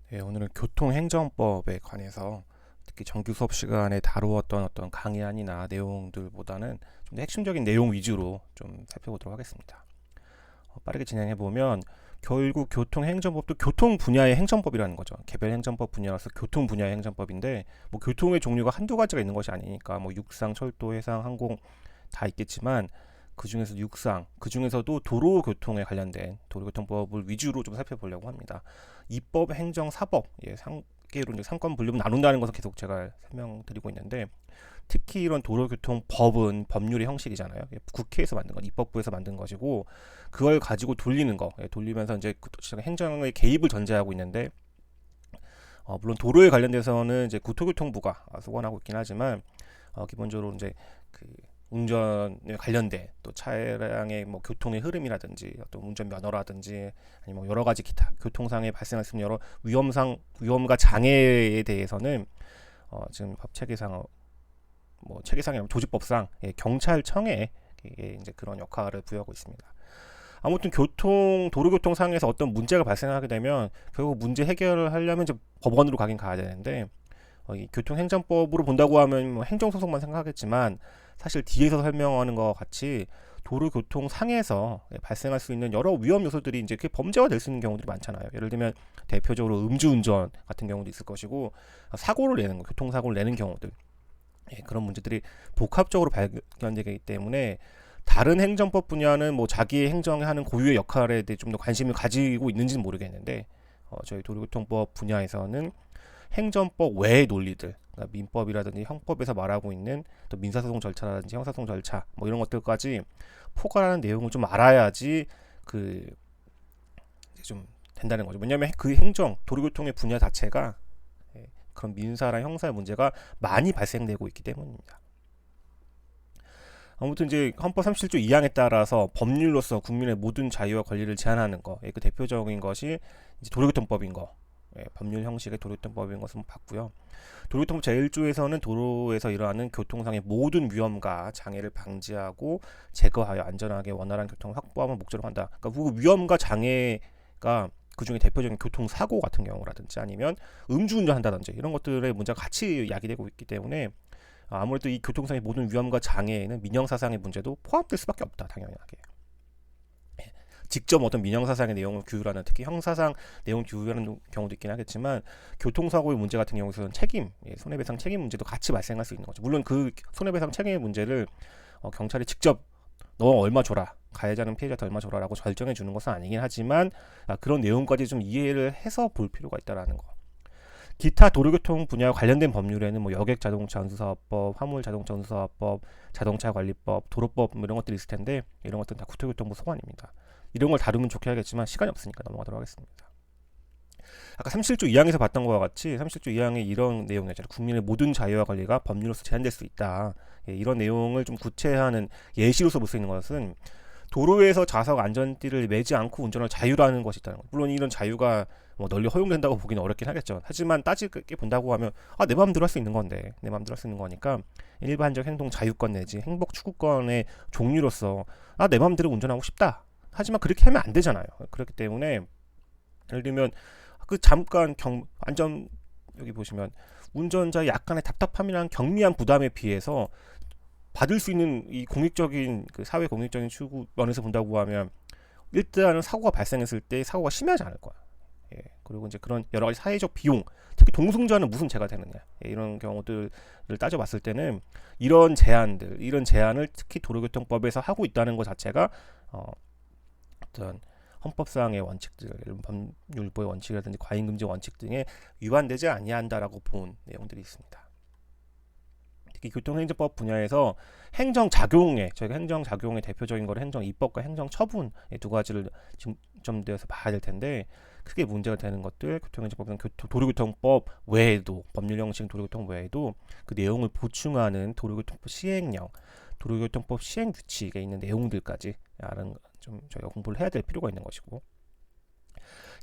네, 오늘은 교통행정법에 관해서 특히 정규 수업 시간에 다루었던 어떤 강의안이나 내용들보다는 좀 더 핵심적인 내용 위주로 좀 살펴보도록 하겠습니다. 빠르게 진행해 보면 결국 교통행정법도 교통 분야의 행정법이라는 거죠. 개별 행정법 분야라서 교통 분야의 행정법인데 뭐 교통의 종류가 한두 가지가 있는 것이 아니니까 뭐 육상, 철도, 해상, 항공 다 있겠지만 그 중에서 육상, 그 중에서도 도로교통에 관련된 도로교통법을 위주로 좀 살펴보려고 합니다. 입법, 행정, 사법, 상계로 이제 상권 분류를 나눈다는 것을 계속 제가 설명드리고 있는데 특히 이런 도로교통법은 법률의 형식이잖아요. 국회에서 만든 건 입법부에서 만든 것이고 그걸 가지고 돌리는 거, 돌리면서 이제 행정의 개입을 전제하고 있는데 물론 도로에 관련돼서는 이제 국토교통부가 소관하고 있긴 하지만 기본적으로 이제 그 운전에 관련된 또 차량의 뭐 교통의 흐름이라든지 어떤 운전 면허라든지 아니면 뭐 여러 가지 기타 교통상에 발생할 수 있는 여러 위험과 장애에 대해서는 지금 법 체계상 뭐 체계상이나 조직법상 경찰청에 이제 그런 역할을 부여하고 있습니다. 아무튼 도로교통상에서 어떤 문제가 발생하게 되면 결국 문제 해결을 하려면 이제 법원으로 가긴 가야 되는데 이 교통행정법으로 본다고 하면 뭐 행정소송만 생각하겠지만 사실 뒤에서 설명하는 것 같이 도로교통상에서 발생할 수 있는 여러 위험 요소들이 이제 그게 범죄가 될 수 있는 경우들이 많잖아요. 예를 들면 대표적으로 음주운전 같은 경우도 있을 것이고 사고를 내는 거, 교통사고를 내는 경우들 그런 문제들이 복합적으로 발견되기 때문에 다른 행정법 분야는 뭐 자기 행정하는 고유의 역할에 대해 좀 더 관심을 가지고 있는지는 모르겠는데 저희 도로교통법 분야에서는 행정법 외의 논리들, 그러니까 민법이라든지 형법에서 말하고 있는 또 민사소송 절차라든지 형사소송 절차 뭐 이런 것들까지 포괄하는 내용을 좀 알아야지 그 이제 좀 된다는 거죠. 왜냐하면 그 도로교통의 분야 자체가 그런 민사랑 형사의 문제가 많이 발생되고 있기 때문입니다. 아무튼 이제 헌법 37조 2항에 따라서 법률로서 국민의 모든 자유와 권리를 제한하는 거, 그 대표적인 것이 이제 도로교통법인 거, 법률 형식의 도로교통법인 것은 봤고요. 도로교통법 제1조에서는 도로에서 일어나는 교통상의 모든 위험과 장애를 방지하고 제거하여 안전하게 원활한 교통을 확보함을 목적으로 한다. 그러니까 그 위험과 장애가 그 중에 대표적인 교통사고 같은 경우라든지 아니면 음주운전한다든지 이런 것들의 문제가 같이 야기되고 있기 때문에 아무래도 이 교통상의 모든 위험과 장애에는 민형사상의 문제도 포함될 수밖에 없다, 당연하게. 직접 어떤 민형사상의 내용을 규율하는, 특히 형사상 내용을 규율하는 경우도 있긴 하겠지만 교통사고의 문제 같은 경우에는 손해배상 책임 문제도 같이 발생할 수 있는 거죠. 물론 그 손해배상 책임의 문제를 경찰이 직접 너 얼마 줘라, 가해자는 피해자한테 얼마 줘라라고 결정해 주는 것은 아니긴 하지만 그런 내용까지 좀 이해를 해서 볼 필요가 있다라는 거. 기타 도로교통 분야와 관련된 법률에는 뭐 여객자동차 운수사업법, 화물자동차 운수사업법, 자동차관리법, 도로법 뭐 이런 것들이 있을 텐데 이런 것들은 다 국토교통부 소관입니다. 이런 걸 다루면 좋게 하겠지만 시간이 없으니까 넘어가도록 하겠습니다. 아까 37조 2항에서 봤던 것과 같이 37조 2항에 이런 내용이었잖아요. 국민의 모든 자유와 권리가 법률로서 제한될 수 있다. 이런 내용을 좀 구체화하는 예시로서 볼 수 있는 것은 도로에서 좌석 안전띠를 매지 않고 운전할 자유라는 것이 있다는 것. 물론 이런 자유가 뭐 널리 허용된다고 보기는 어렵긴 하겠죠. 하지만 따지게 본다고 하면 내 마음대로 할 수 있는 건데, 내 마음대로 할 수 있는 거니까 일반적 행동 자유권 내지 행복 추구권의 종류로서 내 마음대로 운전하고 싶다. 하지만 그렇게 하면 안 되잖아요. 그렇기 때문에 예를 들면 그 잠깐 안전 여기 보시면 운전자의 약간의 답답함이랑 경미한 부담에 비해서 받을 수 있는 이 공익적인 그 사회 공익적인 추구 면에서 본다고 하면 일단은 사고가 발생했을 때 사고가 심하지 않을 거야. 그리고 이제 그런 여러 가지 사회적 비용, 특히 동승자는 무슨 죄가 되느냐 이런 경우들을 따져봤을 때는 이런 제한을 특히 도로교통법에서 하고 있다는 것 자체가 어떤 헌법상의 원칙들, 법률보의 원칙이라든지 과잉금지 원칙 등에 위반되지 아니한다라고 본 내용들이 있습니다. 특히 교통행정법 분야에서 저희가 행정작용의 대표적인 거를 행정입법과 행정처분 두 가지를 중점되어서 봐야 될 텐데 크게 문제가 되는 것들 교통행정법은 도로교통법 외에도 법률 형식 도로교통 외에도 그 내용을 보충하는 도로교통법 시행령, 도로교통법 시행 규칙에 있는 내용들까지 좀 저희가 공부를 해야 될 필요가 있는 것이고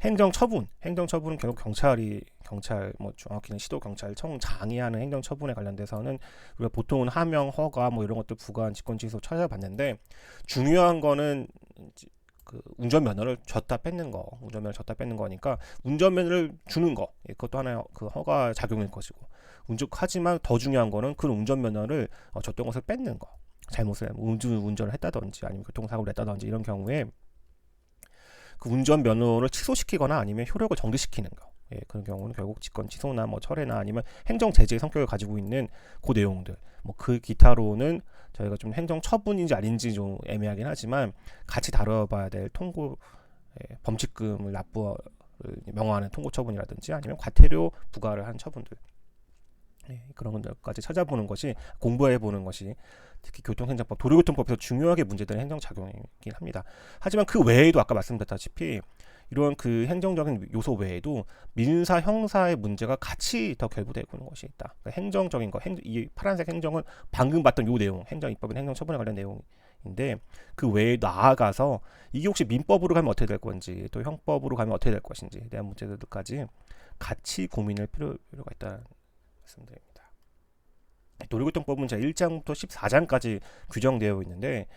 행정처분은 결국 경찰 뭐 정확히는 시도경찰청장이 하는 행정처분에 관련돼서는 우리가 보통은 하명, 허가 뭐 이런 것들 부과한 직권취소 찾아봤는데 중요한 거는 그 운전면허를 줬다 뺏는 거, 운전면허를 줬다 뺏는 거니까 운전면허를 주는 거, 그것도 하나의 그 허가 작용일 것이고, 하지만 더 중요한 거는 그 운전면허를 줬던 것을 뺏는 거, 잘못을 운전을 했다든지 아니면 교통사고를 냈다든지 이런 경우에 그 운전면허를 취소시키거나 아니면 효력을 정지시키는 거. 그런 경우는 결국 직권 취소나 뭐 철회나 아니면 행정 제재의 성격을 가지고 있는 그 내용들. 뭐 그 기타로는 저희가 좀 행정 처분인지 아닌지 좀 애매하긴 하지만 같이 다뤄봐야 될 범칙금을 명화하는 통고 처분이라든지 아니면 과태료 부과를 한 처분들. 그런 것들까지 찾아보는 것이, 공부해보는 것이 특히 교통행정법, 도로교통법에서 중요하게 문제되는 행정작용이긴 합니다. 하지만 그 외에도 아까 말씀드렸다시피 이런 그 행정적인 요소 외에도 민사, 형사의 문제가 같이 더 결부되고 있는 것이 있다. 그러니까 행정적인 거, 이 파란색 행정은 방금 봤던 요 내용, 행정입법이나 행정처분에 관련 내용인데 그 외에 나아가서 이게 혹시 민법으로 가면 어떻게 될 건지 또 형법으로 가면 어떻게 될 것인지에 대한 문제들까지 같이 고민할 필요가 있다는 말씀드립니다. 도로교통법은 제 1장부터 14장까지 규정되어 있는데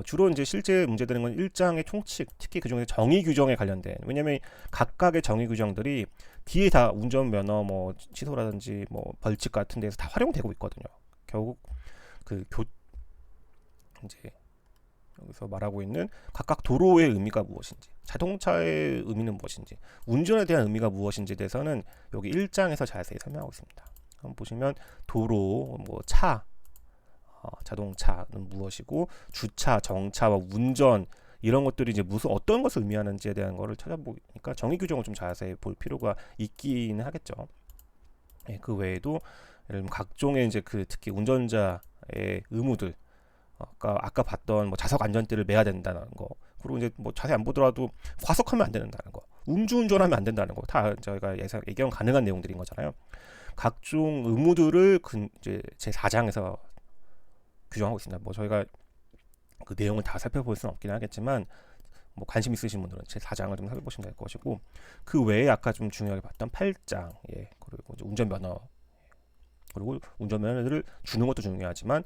주로 이제 실제 문제되는 건 1장의 총칙, 특히 그중에 정의 규정에 관련된, 왜냐면 각각의 정의 규정들이 뒤에 다 운전면허 뭐 취소라든지 뭐 벌칙 같은 데서 다 활용되고 있거든요. 결국 이제 여기서 말하고 있는 각각 도로의 의미가 무엇인지, 자동차의 의미는 무엇인지, 운전에 대한 의미가 무엇인지에 대해서는 여기 1장에서 자세히 설명하고 있습니다. 한번 보시면 도로, 뭐 차, 자동차는 무엇이고 주차, 정차와 운전 이런 것들이 이제 어떤 것을 의미하는지에 대한 거를 찾아보니까 정의 규정을 좀 자세히 볼 필요가 있기는 하겠죠. 그 외에도 예를 들면 각종의 이제 특히 운전자의 의무들, 아까 봤던 뭐 자석 안전띠를 매야 된다는 거, 그리고 이제 뭐 자세히 안 보더라도 과속하면 안 된다는 거, 음주운전하면 안 된다는 거, 다 저희가 예견 가능한 내용들인 거잖아요. 각종 의무들을 이제 제 4장에서 규정하고 있습니다. 뭐 저희가 그 내용을 다 살펴볼 수는 없긴 하겠지만 뭐 관심 있으신 분들은 제 4장을 좀 살펴보시면 될 것이고, 그 외에 아까 좀 중요하게 봤던 8장, 그리고 이제 운전면허, 그리고 운전면허를 주는 것도 중요하지만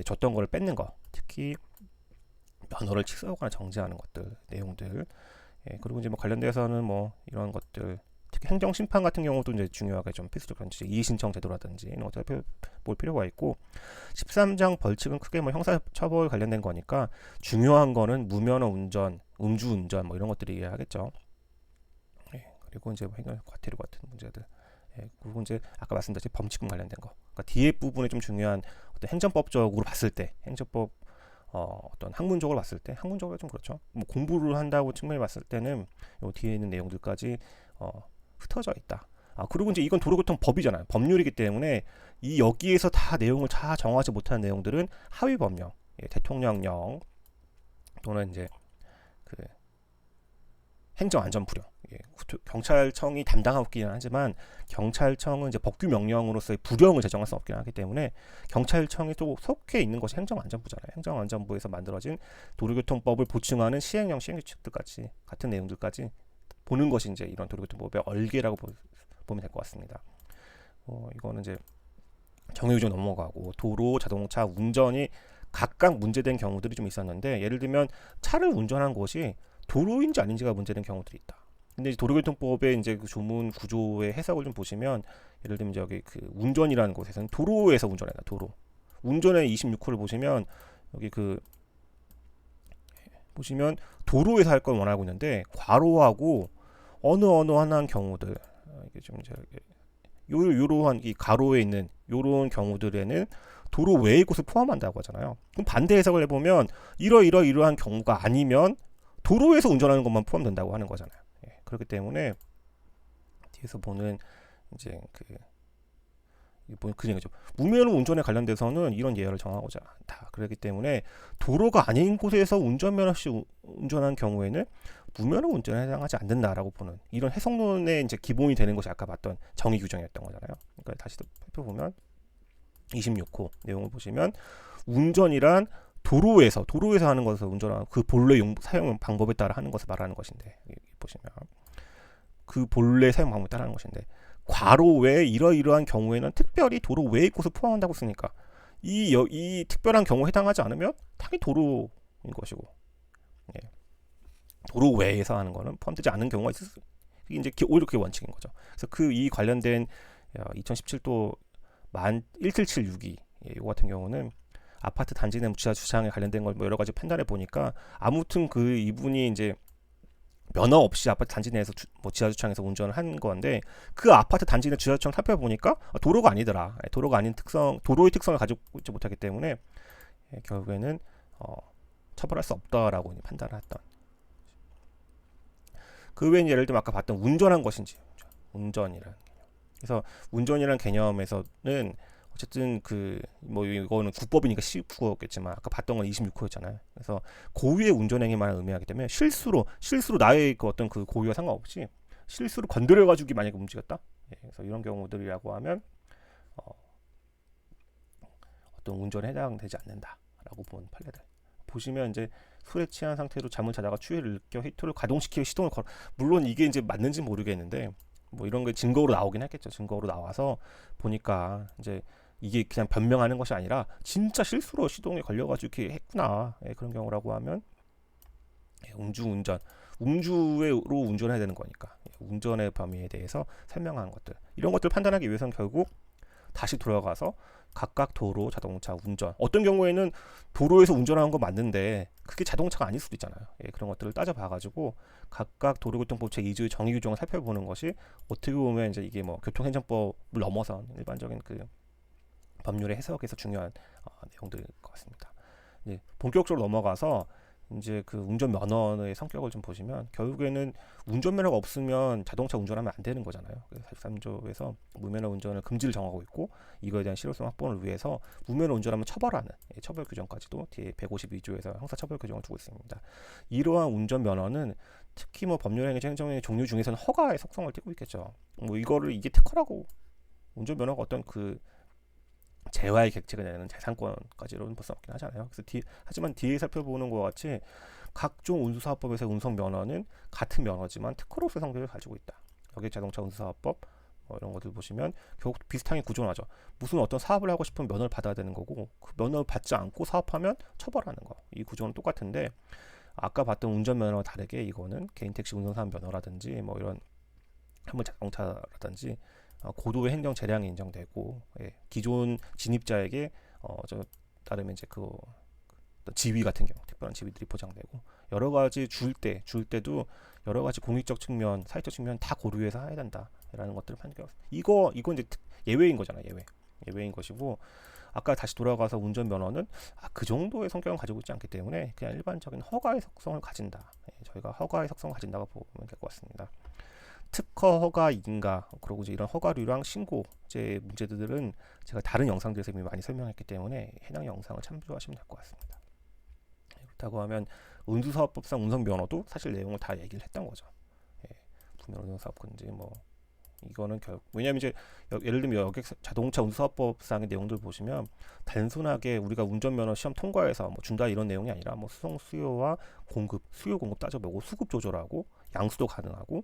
줬던 거를 뺏는 거, 특히 면허를 취소하거나 정지하는 것들, 내용들, 그리고 이제 뭐 관련돼서는 뭐 이런 것들, 특히 행정심판 같은 경우도 이제 중요하게 좀 필수적 변칙, 이의신청 제도라든지 이런 것들 볼 필요가 있고, 13장 벌칙은 크게 뭐 형사처벌 관련된 거니까 중요한 거는 무면허 운전, 음주운전 뭐 이런 것들이 하겠죠. 그리고 이제 뭐 과태료 같은 문제들, 그리고 이제 아까 말씀드렸듯이 범칙금 관련된 거, 그러니까 뒤에 부분에 좀 중요한 어떤 행정법적으로 봤을 때, 행정법 어떤 학문적으로 봤을 때, 학문적으로 좀 그렇죠. 뭐 공부를 한다고 측면을 봤을 때는 요 뒤에 있는 내용들까지 흩어져 있다. 그리고 이제 이건 도로교통법이잖아요. 법률이기 때문에 여기에서 다 내용을 다 정하지 못한 내용들은 하위 법령, 대통령령 또는 이제 그 행정안전부령, 경찰청이 담당하고 있기는 하지만 경찰청은 이제 법규 명령으로서의 부령을 제정할 수 없긴 하기 때문에 경찰청이 또 속해 있는 것이 행정안전부잖아요. 행정안전부에서 만들어진 도로교통법을 보충하는 시행령, 시행규칙들까지 같은 내용들까지 보는 것이 이제 이런 도로교통법의 얼개라고 보면 될 것 같습니다. 이거는 이제 정의규정 넘어가고, 도로, 자동차, 운전이 각각 문제된 경우들이 좀 있었는데, 예를 들면 차를 운전한 것이 도로인지 아닌지가 문제된 경우들이 있다. 근데 도로교통법의 이제 그 조문 구조의 해석을 좀 보시면, 예를 들면 여기 그 운전이라는 곳에서는 도로에서 운전한다. 도로. 운전의 26호를 보시면 여기 보시면 도로에서 할 걸 원하고 있는데 괄호하고 어느 하나한 경우들, 이게 좀 이제 요러한 이 가로에 있는 요런 경우들에는 도로 외의 곳을 포함한다고 하잖아요. 그럼 반대 해석을 해보면 이러한 경우가 아니면 도로에서 운전하는 것만 포함된다고 하는 거잖아요. 그렇기 때문에 뒤에서 보는 이제 그 얘기죠. 무면허 운전에 관련돼서는 이런 예외를 정하고자 한다. 그렇기 때문에 도로가 아닌 곳에서 운전면허 없이 운전한 경우에는 무면허 운전에 해당하지 않는다라고 보는 이런 해석론의 이제 기본이 되는 것이 아까 봤던 정의 규정이었던 거잖아요. 그러니까 다시 살펴보면 26호 내용을 보시면 운전이란 도로에서 하는 것을 운전하는 그 본래 사용 방법에 따라 하는 것을 말하는 것인데, 보시면 그 본래 사용 방법에 따라 하는 것인데, 괄호 외에 이러이러한 경우에는 특별히 도로 외의 곳을 포함한다고 쓰니까 이 특별한 경우에 해당하지 않으면 당연히 도로인 것이고, 도로 외에서 하는 거는 포함되지 않은 경우가 있을 수. 이게 이제 오히려 그게 원칙인 거죠. 그래서 그 이 관련된 2017도 17762 이거 같은 경우는 아파트 단지 내 지하 주차장에 관련된 걸 뭐 여러 가지 판단해 보니까 아무튼 그 이분이 이제 면허 없이 아파트 단지 내에서 뭐 지하 주차장에서 운전을 한 건데 그 아파트 단지 내 지하 주차장 살펴보니까 도로가 아니더라. 도로가 아닌 도로의 특성을 가지고 있지 못하기 때문에 결국에는 처벌할 수 없다라고 판단을 했던. 그 외에 예를 들면 아까 봤던 운전한 것인지 운전이란 개념. 그래서 운전이란 개념에서는 어쨌든 그 뭐 이거는 국법이니까 19호겠지만 아까 봤던 건 26호였잖아요. 그래서 고의의 운전행위만 의미하기 때문에 실수로 나의 그 어떤 그 고의와 상관없이 실수로 건드려 가지고 만약에 움직였다. 그래서 이런 경우들이라고 하면 어떤 운전에 해당되지 않는다라고 보는 판례들. 보시면 이제 술에 취한 상태로 잠을 자다가 추위를 느껴 히터를 가동시키고 시동을 걸어. 물론 이게 이제 맞는지 모르겠는데 뭐 이런 게 증거로 나오긴 했겠죠. 증거로 나와서 보니까 이제 이게 그냥 변명하는 것이 아니라 진짜 실수로 시동에 걸려가지고 이렇게 했구나. 그런 경우라고 하면 음주운전, 음주로 운전해야 되는 거니까 운전의 범위에 대해서 설명하는 것들, 이런 것들 판단하기 위해서는 결국 다시 돌아가서 각각 도로, 자동차, 운전, 어떤 경우에는 도로에서 운전하는 거 맞는데 그게 자동차가 아닐 수도 있잖아요. 그런 것들을 따져봐가지고 각각 도로교통법 제2조의 정의 규정을 살펴보는 것이 어떻게 보면 이제 이게 뭐 교통행정법을 넘어선 일반적인 그 법률의 해석에서 중요한 내용들일 것 같습니다. 이제 본격적으로 넘어가서 이제 그 운전면허의 성격을 좀 보시면 결국에는 운전면허가 없으면 자동차 운전하면 안 되는 거잖아요. 그래서 43조에서 무면허 운전을 금지를 정하고 있고 이거에 대한 실효성 확보를 위해서 무면허 운전하면 처벌하는 처벌 규정까지도 뒤에 152조에서 형사처벌 규정을 두고 있습니다. 이러한 운전면허는 특히 뭐 법률행위 행정행위 종류 중에서는 허가의 속성을 띠고 있겠죠. 뭐 이거를 이게 특허라고 운전면허가 어떤 그 재화의 객체가 되는 재산권까지로는 볼 수 없긴 하잖아요. 그래서 하지만 뒤에 살펴보는 것과 같이 각종 운수사업법에서 운송면허는 같은 면허지만 특허로서의 성격을 가지고 있다. 여기 자동차 운수사업법 이런 것들 보시면 결국 비슷하게 구조나죠. 무슨 어떤 사업을 하고 싶으면 면허를 받아야 되는 거고 그 면허를 받지 않고 사업하면 처벌하는 거. 이 구조는 똑같은데 아까 봤던 운전면허와 다르게 이거는 개인택시 운송사업 면허라든지 뭐 이런 한번 자동차라든지 고도의 행정 재량이 인정되고 기존 진입자에게 따르면 이제 그 지위 같은 경우 특별한 지위들이 보장되고 여러 가지 줄 때도 여러 가지 공익적 측면, 사회적 측면 다 고려해서 해야 된다라는 것들을 판결했습니다. 이건 이제 예외인 거잖아요. 예외인 것이고 아까 다시 돌아가서 운전면허는 그 정도의 성격을 가지고 있지 않기 때문에 그냥 일반적인 허가의 속성을 가진다. 저희가 허가의 속성을 가진다고 보면 될 것 같습니다. 특허 허가인가 그리고 이제 이런 허가류랑 신고제 문제들은 제가 다른 영상들에서 이미 많이 설명했기 때문에 해당 영상을 참조하시면 될 것 같습니다. 그렇다고 하면 운수사업법상 운송면허도 사실 내용을 다 얘기를 했던 거죠. 운송사업건지 뭐 이거는 왜냐하면 이제 예를 들면 여기 자동차 운수사업법상의 내용들 보시면 단순하게 우리가 운전면허 시험 통과해서 뭐 준다 이런 내용이 아니라 뭐 수송 수요와 공급, 수요 공급 따져보고 수급 조절하고 양수도 가능하고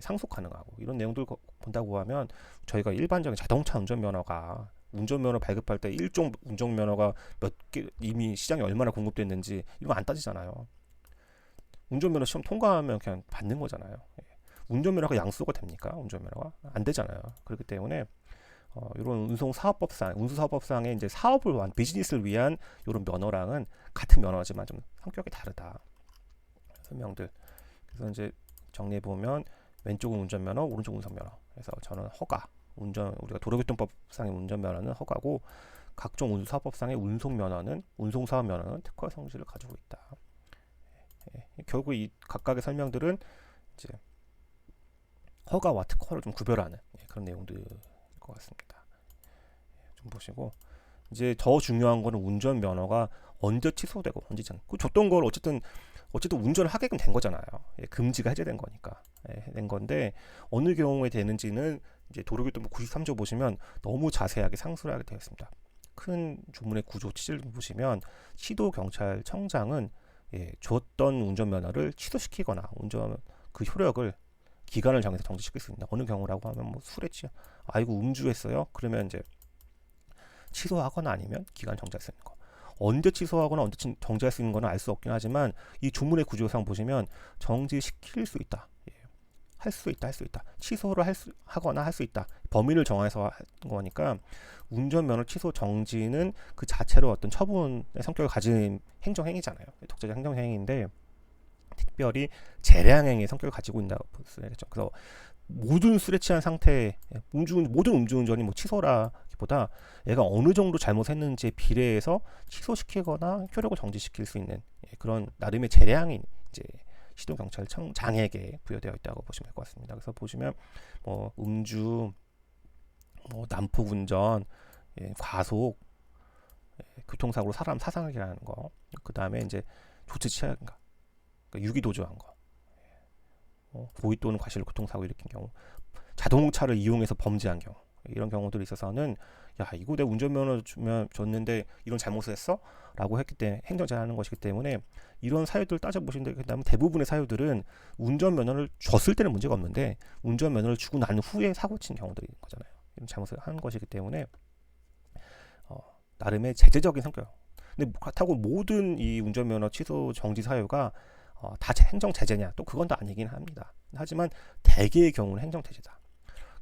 상속 가능하고 이런 내용들 본다고 하면 저희가 일반적인 자동차 운전면허가 운전면허 발급할 때 일종 운전면허가 몇 개 이미 시장에 얼마나 공급됐는지 이거 안 따지잖아요. 운전면허 시험 통과하면 그냥 받는 거잖아요. 운전면허가 양수가 됩니까? 운전면허가 안 되잖아요. 그렇기 때문에 이런 운수사업법상의 이제 사업을 위한 비즈니스를 위한 이런 면허랑은 같은 면허지만 좀 성격이 다르다. 설명들. 그래서 이제 정리해 보면 왼쪽은 운전면허, 오른쪽은 운송면허. 그래서 저는 우리가 도로교통법상의 운전면허는 허가고 각종 운수사업법상의 운송사업면허는 특허의 성질을 가지고 있다. 결국 이 각각의 설명들은 이제 허가와 특허를 좀 구별하는 그런 내용들일 것 같습니다. 좀 보시고 이제 더 중요한 거는 운전면허가 언제 취소되고 언제 줬던 걸 어쨌든 운전을 하게끔 된 거잖아요. 금지가 해제된 거니까 된 건데 어느 경우에 되는지는 이제 도로교통법 93조 보시면 너무 자세하게 상세하게 되어 있습니다. 큰 주문의 구조 취지를 보시면 시도경찰청장은 줬던 운전면허를 취소시키거나 운전 그 효력을 기간을 정해서 정지시킬 수 있다. 어느 경우라고 하면 뭐 술에 취해 아이고 음주했어요. 그러면 이제 취소하거나 아니면 기간 정지할 수 있는 거. 언제 취소하거나 언제 정지할 수 있는 거는 알 수 없긴 하지만 이 조문의 구조상 보시면 정지시킬 수 있다. 할 수 있다, 할 수 있다. 취소를 하거나 할 수 있다. 범위를 정해서 한 거니까 운전면허 취소 정지는 그 자체로 어떤 처분의 성격을 가진 행정행위잖아요. 독자적 행정행위인데 특별히 재량행위의 성격을 가지고 있다고 볼 수 있겠죠. 그래서 모든 술에 취한 상태, 모든 음주운전이 뭐 취소라기보다 얘가 어느 정도 잘못했는지에 비례해서 취소시키거나 효력을 정지시킬 수 있는 그런 나름의 재량인 이제 시도경찰청장에게 부여되어 있다고 보시면 될 것 같습니다. 그래서 보시면 뭐 음주, 뭐 난폭운전, 과속, 교통사고로 사람 사상하게 하는 거, 그 다음에 이제 조치 취한 거, 그러니까 유기도주한 거, 고의 또는 과실로 교통사고 일으킨 경우, 자동차를 이용해서 범죄한 경우, 이런 경우들이 있어서는 야 이거 내가 운전면허 줬는데 이런 잘못을 했어? 라고 했기 때문에 행정재량하는 것이기 때문에 이런 사유들을 따져보시는데 그다음에 대부분의 사유들은 운전면허를 줬을 때는 문제가 없는데 운전면허를 주고 난 후에 사고 친 경우들이 있는 거잖아요. 이런 잘못을 한 것이기 때문에 나름의 제재적인 성격. 근데 그렇다고 모든 이 운전면허 취소 정지 사유가 다 행정 제재냐? 또 그건 다 아니긴 합니다. 하지만 대개의 경우는 행정 제재다.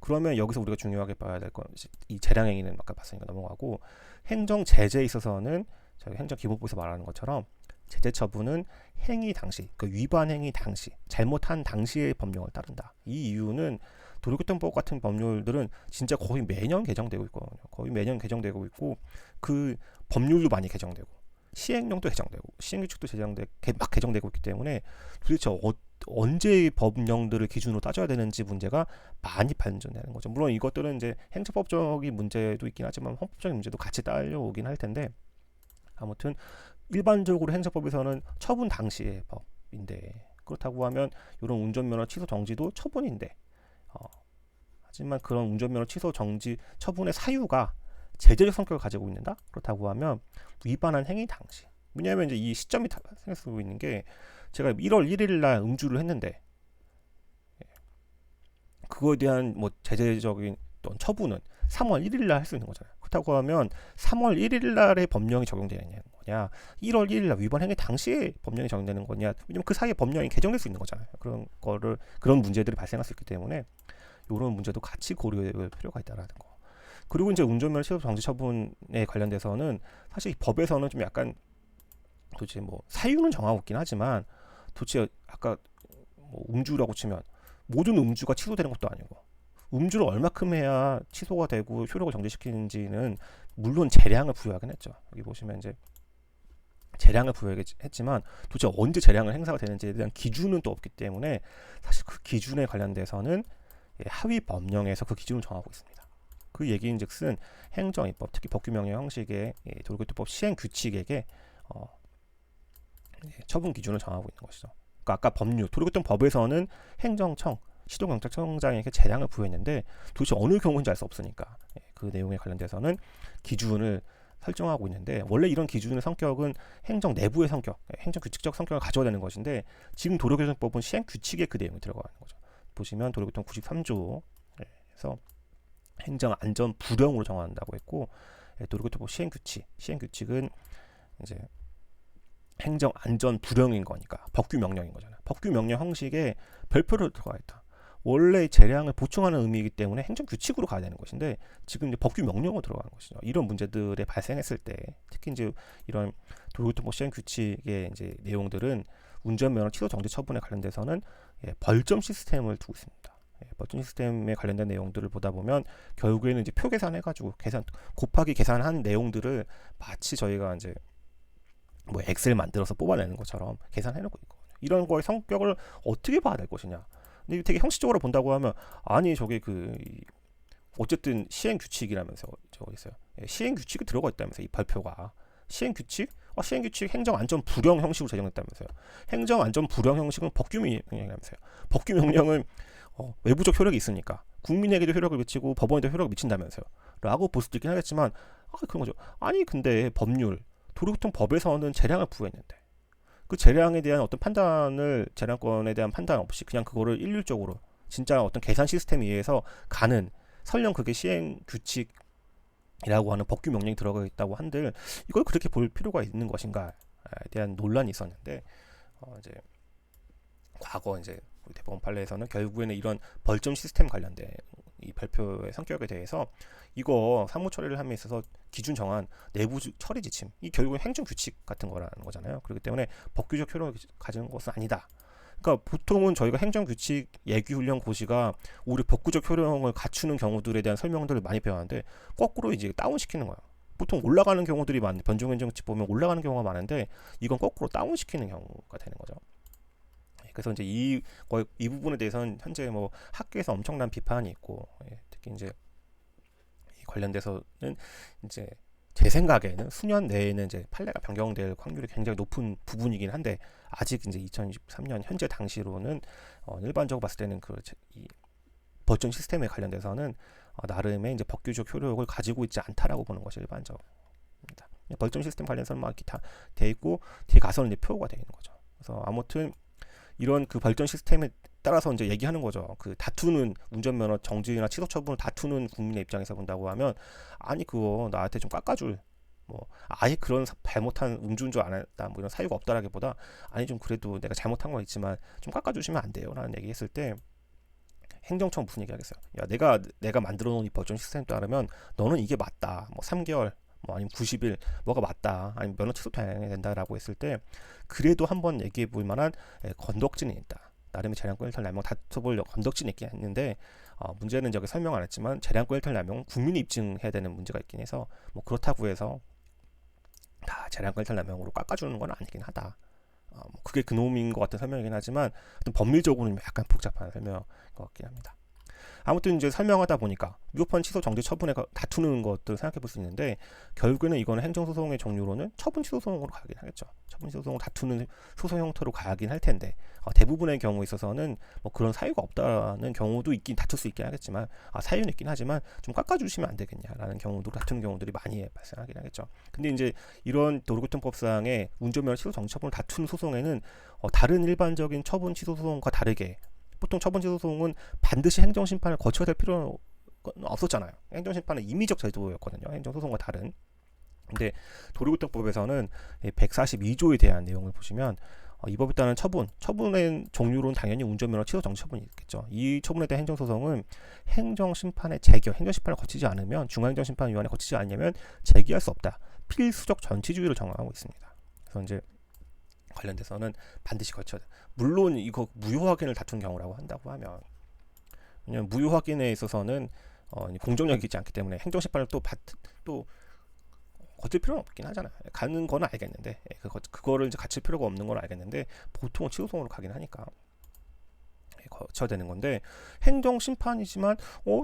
그러면 여기서 우리가 중요하게 봐야 될 건 이 재량행위는 아까 봤으니까 넘어가고 행정 제재에 있어서는 저희 행정기본법에서 말하는 것처럼 제재 처분은 행위 당시, 그 위반 행위 당시, 잘못한 당시의 법령을 따른다. 이 이유는 도로교통법 같은 법률들은 진짜 거의 매년 개정되고 있거든요. 거의 매년 개정되고 있고 그 법률도 많이 개정되고 시행령도 개정되고 시행규칙도 막 개정되고 있기 때문에 도대체 언제 법령들을 기준으로 따져야 되는지 문제가 많이 반전되는 거죠. 물론 이것들은 이제 행정법적인 문제도 있긴 하지만 헌법적인 문제도 같이 따라오긴 할 텐데 아무튼 일반적으로 행정법에서는 처분 당시의 법인데 그렇다고 하면 이런 운전면허 취소 정지도 처분인데 하지만 그런 운전면허 취소 정지 처분의 사유가 제재적 성격을 가지고 있는다? 그렇다고 하면 위반한 행위 당시. 왜냐하면 이제 이 시점이 생각하고 있는 게 제가 1월 1일 날 음주를 했는데 그거에 대한 뭐 제재적인 어떤 처분은 3월 1일 날 할 수 있는 거잖아요. 그렇다고 하면 3월 1일 날의 법령이 적용되는 거냐, 1월 1일 날 위반 행위 당시에 법령이 적용되는 거냐. 왜냐면 그 사이에 법령이 개정될 수 있는 거잖아요. 그런 문제들이 발생할 수 있기 때문에 이런 문제도 같이 고려할 필요가 있다라는 거. 그리고 이제 운전면허 취소 정지 처분에 관련돼서는 사실 법에서는 좀 약간 도대체 뭐 사유는 정하고 있긴 하지만 도대체 아까 뭐 음주라고 치면 모든 음주가 취소되는 것도 아니고 음주를 얼마큼 해야 취소가 되고 효력을 정지시키는지는 물론 재량을 부여하긴 했죠. 여기 보시면 이제 재량을 부여했지만 도대체 언제 재량을 행사가 되는지에 대한 기준은 또 없기 때문에 사실 그 기준에 관련돼서는 하위 법령에서 그 기준을 정하고 있습니다. 그 얘기인즉슨 행정입법, 특히 법규명령 형식의 도로교통법 시행규칙에게 처분 기준을 정하고 있는 것이죠. 그러니까 아까 법률, 도로교통법에서는 행정청, 시도경찰청장에게 재량을 부여했는데 도대체 어느 경우인지 알 수 없으니까 그 내용에 관련돼서는 기준을 설정하고 있는데 원래 이런 기준의 성격은 행정 내부의 성격, 행정규칙적 성격을 가져야 되는 것인데 지금 도로교통법은 시행규칙에 그 내용이 들어가 있는 거죠. 보시면 도로교통 93조에서 행정안전 불형으로 정한다고 했고 도로교통법 시행규칙은 이제 행정안전 불형인 거니까 법규명령인 거잖아요. 법규명령 형식에 별표로 들어가 있다. 원래 재량을 보충하는 의미이기 때문에 행정규칙으로 가야 되는 것인데 지금 이제 법규명령으로 들어가는 것이죠. 이런 문제들에 발생했을 때 특히 이제 이런 도로교통법 시행규칙의 이제 내용들은 운전면허 취소 정지 처분에 관련돼서는 벌점 시스템을 두고 있습니다. 벌점 시스템에 관련된 내용들을 보다 보면 결국에는 이제 표 계산해가지고 곱하기 계산한 내용들을 마치 저희가 이제 뭐 엑셀 만들어서 뽑아내는 것처럼 계산해놓고 있거든요. 이런 거의 성격을 어떻게 봐야 될 것이냐. 근데 되게 형식적으로 본다고 하면 아니 저게 어쨌든 시행규칙이라면서 저거 있어요. 시행규칙이 들어가 있다면서 이 발표가 시행규칙? 시행규칙 행정안전 불형 형식으로 제정됐다면서요. 행정안전 불형 형식은 법규명령이라면서요. 법규명령은 외부적 효력이 있으니까 국민에게도 효력을 미치고 법원에도 효력을 미친다면서요. 라고 볼 수도 있긴 하겠지만 그런 거죠. 아니 근데 법률, 도로교통법에서는 재량을 부여했는데 그 재량에 대한 어떤 재량권에 대한 판단 없이 그냥 그거를 일률적으로 진짜 어떤 계산 시스템에 의해서 가는 설령 그게 시행규칙 이라고 하는 법규 명령이 들어가 있다고 한들 이걸 그렇게 볼 필요가 있는 것인가에 대한 논란이 있었는데 이제 과거 이제 우리 대법원 판례에서는 결국에는 이런 벌점 시스템 관련된 이 발표의 성격에 대해서 이거 사무 처리를 함에 있어서 기준 정한 내부 처리 지침 이 결국은 행정 규칙 같은 거라는 거잖아요. 그렇기 때문에 법규적 효력을 가지는 것은 아니다. 그러니까 보통은 저희가 행정규칙 예규훈련 고시가 우리 법규적 효력을 갖추는 경우들에 대한 설명들을 많이 배웠는데 거꾸로 이제 다운시키는 거예요. 보통 올라가는 경우들이 많은데 변종행정칙 보면 올라가는 경우가 많은데 이건 거꾸로 다운시키는 경우가 되는 거죠. 그래서 이제 이 부분에 대해서는 현재 뭐 학교에서 엄청난 비판이 있고 특히 이제 이 관련돼서는 이제 제 생각에는 수년 내에는 이제 판례가 변경될 확률이 굉장히 높은 부분이긴 한데 아직 이제 2023년 현재 당시로는 일반적으로 봤을 때는 이 벌점 시스템에 관련돼서는 나름의 이제 법규적 효력을 가지고 있지 않다라고 보는 것이 일반적입니다. 벌점 시스템 관련해서는 막 기타 돼 있고 뒤에 가서는 이제 표가 돼 있는 거죠. 그래서 아무튼 이런 그 벌점 시스템에 따라서 이제 얘기하는 거죠. 그 다투는 운전면허 정지나 취소 처분을 다투는 국민의 입장에서 본다고 하면 아니 그거 나한테 좀 깎아줄 뭐 아예 그런 잘못한 음주운전 안 했다 뭐 이런 사유가 없다라기보다 아니 좀 그래도 내가 잘못한 건 있지만 좀 깎아주시면 안 돼요라는 얘기했을 때 행정청 무슨 얘기하겠어요? 야 내가 만들어 놓은 이 벌점 시스템에 따르면 너는 이게 맞다. 뭐 3개월 뭐 아니면 90일 뭐가 맞다. 아니면 면허 취소 당해야 된다라고 했을 때 그래도 한번 얘기해 볼 만한 건덕진이 있다. 나름의 재량권 일탈 남용 다퉈볼 건덕진이 있긴 했는데 문제는 저기 설명 안 했지만 재량권 일탈 남용 국민이 입증해야 되는 문제가 있긴 해서 뭐 그렇다고 해서 다 재량권 일탈 남용으로 깎아주는 건 아니긴 하다. 뭐 그게 그놈인 것 같은 설명이긴 하지만 법률적으로는 약간 복잡한 설명인 것 같긴 합니다. 아무튼 이제 설명하다 보니까 위법한 취소 정지 처분에 다투는 것들 생각해 볼 수 있는데 결국에는 이거는 행정소송의 종류로는 처분 취소 소송으로 가긴 하겠죠. 처분 취소 소송을 다투는 소송 형태로 가긴 할 텐데 대부분의 경우에 있어서는 뭐 그런 사유가 없다는 경우도 있긴 다툴 수 있긴 하겠지만 사유는 있긴 하지만 좀 깎아주시면 안 되겠냐라는 경우도 다투는 경우들이 많이 발생하긴 하겠죠. 근데 이제 이런 도로교통법상의 운전면허 취소 정지 처분을 다투는 소송에는 다른 일반적인 처분 취소 소송과 다르게 보통 처분 취소 소송은 반드시 행정심판을 거쳐야 될 필요는 없었잖아요. 행정심판은 임의적 제도였거든요. 행정소송과 다른. 근데 도로교통법에서는 142조에 대한 내용을 보시면 이 법에 따른 처분의 종류로는 당연히 운전면허 취소 정지 처분이 있겠죠. 이 처분에 대한 행정소송은 행정심판의 행정심판을 거치지 않으면 중앙행정심판위원회 거치지 않으면 제기할 수 없다. 필수적 전치주의를 정하고 있습니다. 그래서 이제 관련돼서는 반드시 거쳐야 돼. 물론 이거 무효 확인을 다툰 경우라고 한다고 하면 왜냐면 무효 확인에 있어서는 공정력이 있지 않기 때문에 행정심판을 또 거칠 필요는 없긴 하잖아요. 가는 거는 알겠는데 그거를 이제 갖출 필요가 없는 건 알겠는데 보통은 취소송으로 가긴 하니까 거쳐야 되는 건데 행정심판이지만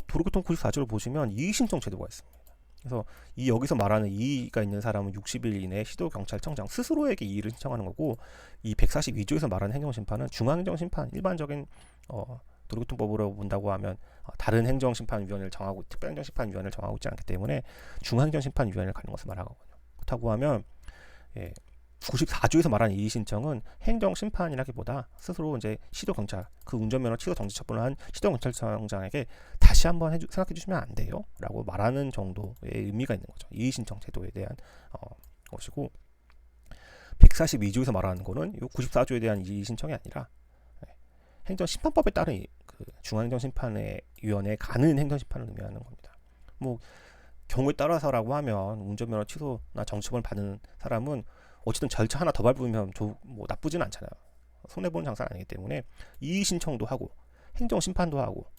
도로교통 94조를 보시면 이의신청 제도가 있습니다. 그래서 이 여기서 말하는 이의가 있는 사람은 60일 이내에 시도경찰청장 스스로에게 이의를 신청하는 거고 이 142조에서 말하는 행정심판은 중앙행정심판 일반적인 도로교통법으로 본다고 하면 다른 행정심판위원회를 정하고 특별행정심판위원회를 정하고 있지 않기 때문에 중앙행정심판위원회를 가는 것을 말하거든요. 그렇다고 하면 94조에서 말하는 이의 신청은 행정심판이라기보다 스스로 이제 시도경찰 그 운전면허 취소 정지 처분을 한 시도경찰청장에게 다시 한번 생각해 주시면 안 돼요? 라고 말하는 정도의 의미가 있는 거죠. 이의 신청 제도에 대한 것이고 142조에서 말하는 거는 94조에 대한 이의 신청이 아니라 행정심판법에 따른 그 중앙행정심판위원회에 가는 행정심판을 의미하는 겁니다. 뭐 경우에 따라서라고 하면 운전면허 취소나 정치범을 받는 사람은 어쨌든 절차 하나 더 밟으면 뭐 나쁘진 않잖아요. 손해보는 장사는 아니기 때문에 이의 신청도 하고 행정심판도 하고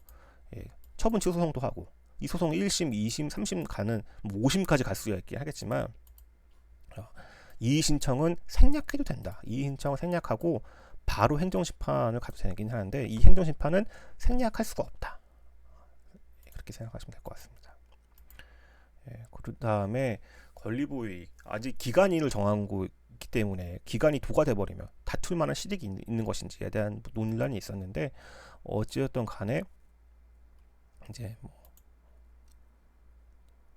처분 취소 소송도 하고 이 소송 1심, 2심, 3심 가는 뭐 5심까지 갈 수 있긴 하겠지만 이의 신청은 생략해도 된다. 이의 신청을 생략하고 바로 행정심판을 가도 되긴 하는데 이 행정심판은 생략할 수가 없다. 그렇게 생각하시면 될 것 같습니다. 그 다음에 권리보호이익 아직 기간을 정하고 있기 때문에 기간이 도가 돼버리면 다툴 만한 실익이 있는 것인지에 대한 논란이 있었는데 어찌됐든 간에 이제 뭐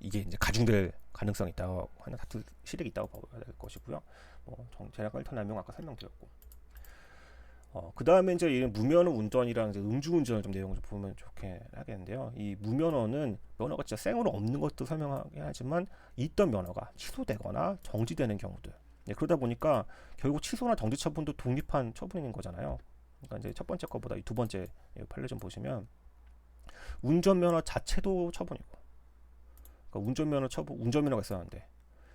이게 이제 가중될 가능성이 있다고 하나 다툴 실익이 있다고 봐야 될 것이고요. 재량권 일탈 남용 아까 설명드렸고 그 다음에 이제 이 무면허 운전이랑 이제 음주운전을 좀 내용을 좀 보면 좋게 하겠는데요. 이 무면허는 면허가 진짜 생으로 없는 것도 설명하긴 하지만 있던 면허가 취소되거나 정지되는 경우들. 그러다 보니까 결국 취소나 정지 처분도 독립한 처분인 거잖아요. 그러니까 이제 첫 번째 거보다 이 두 번째 판례 좀 보시면 운전면허 자체도 처분이고, 그러니까 운전면허가 있었는데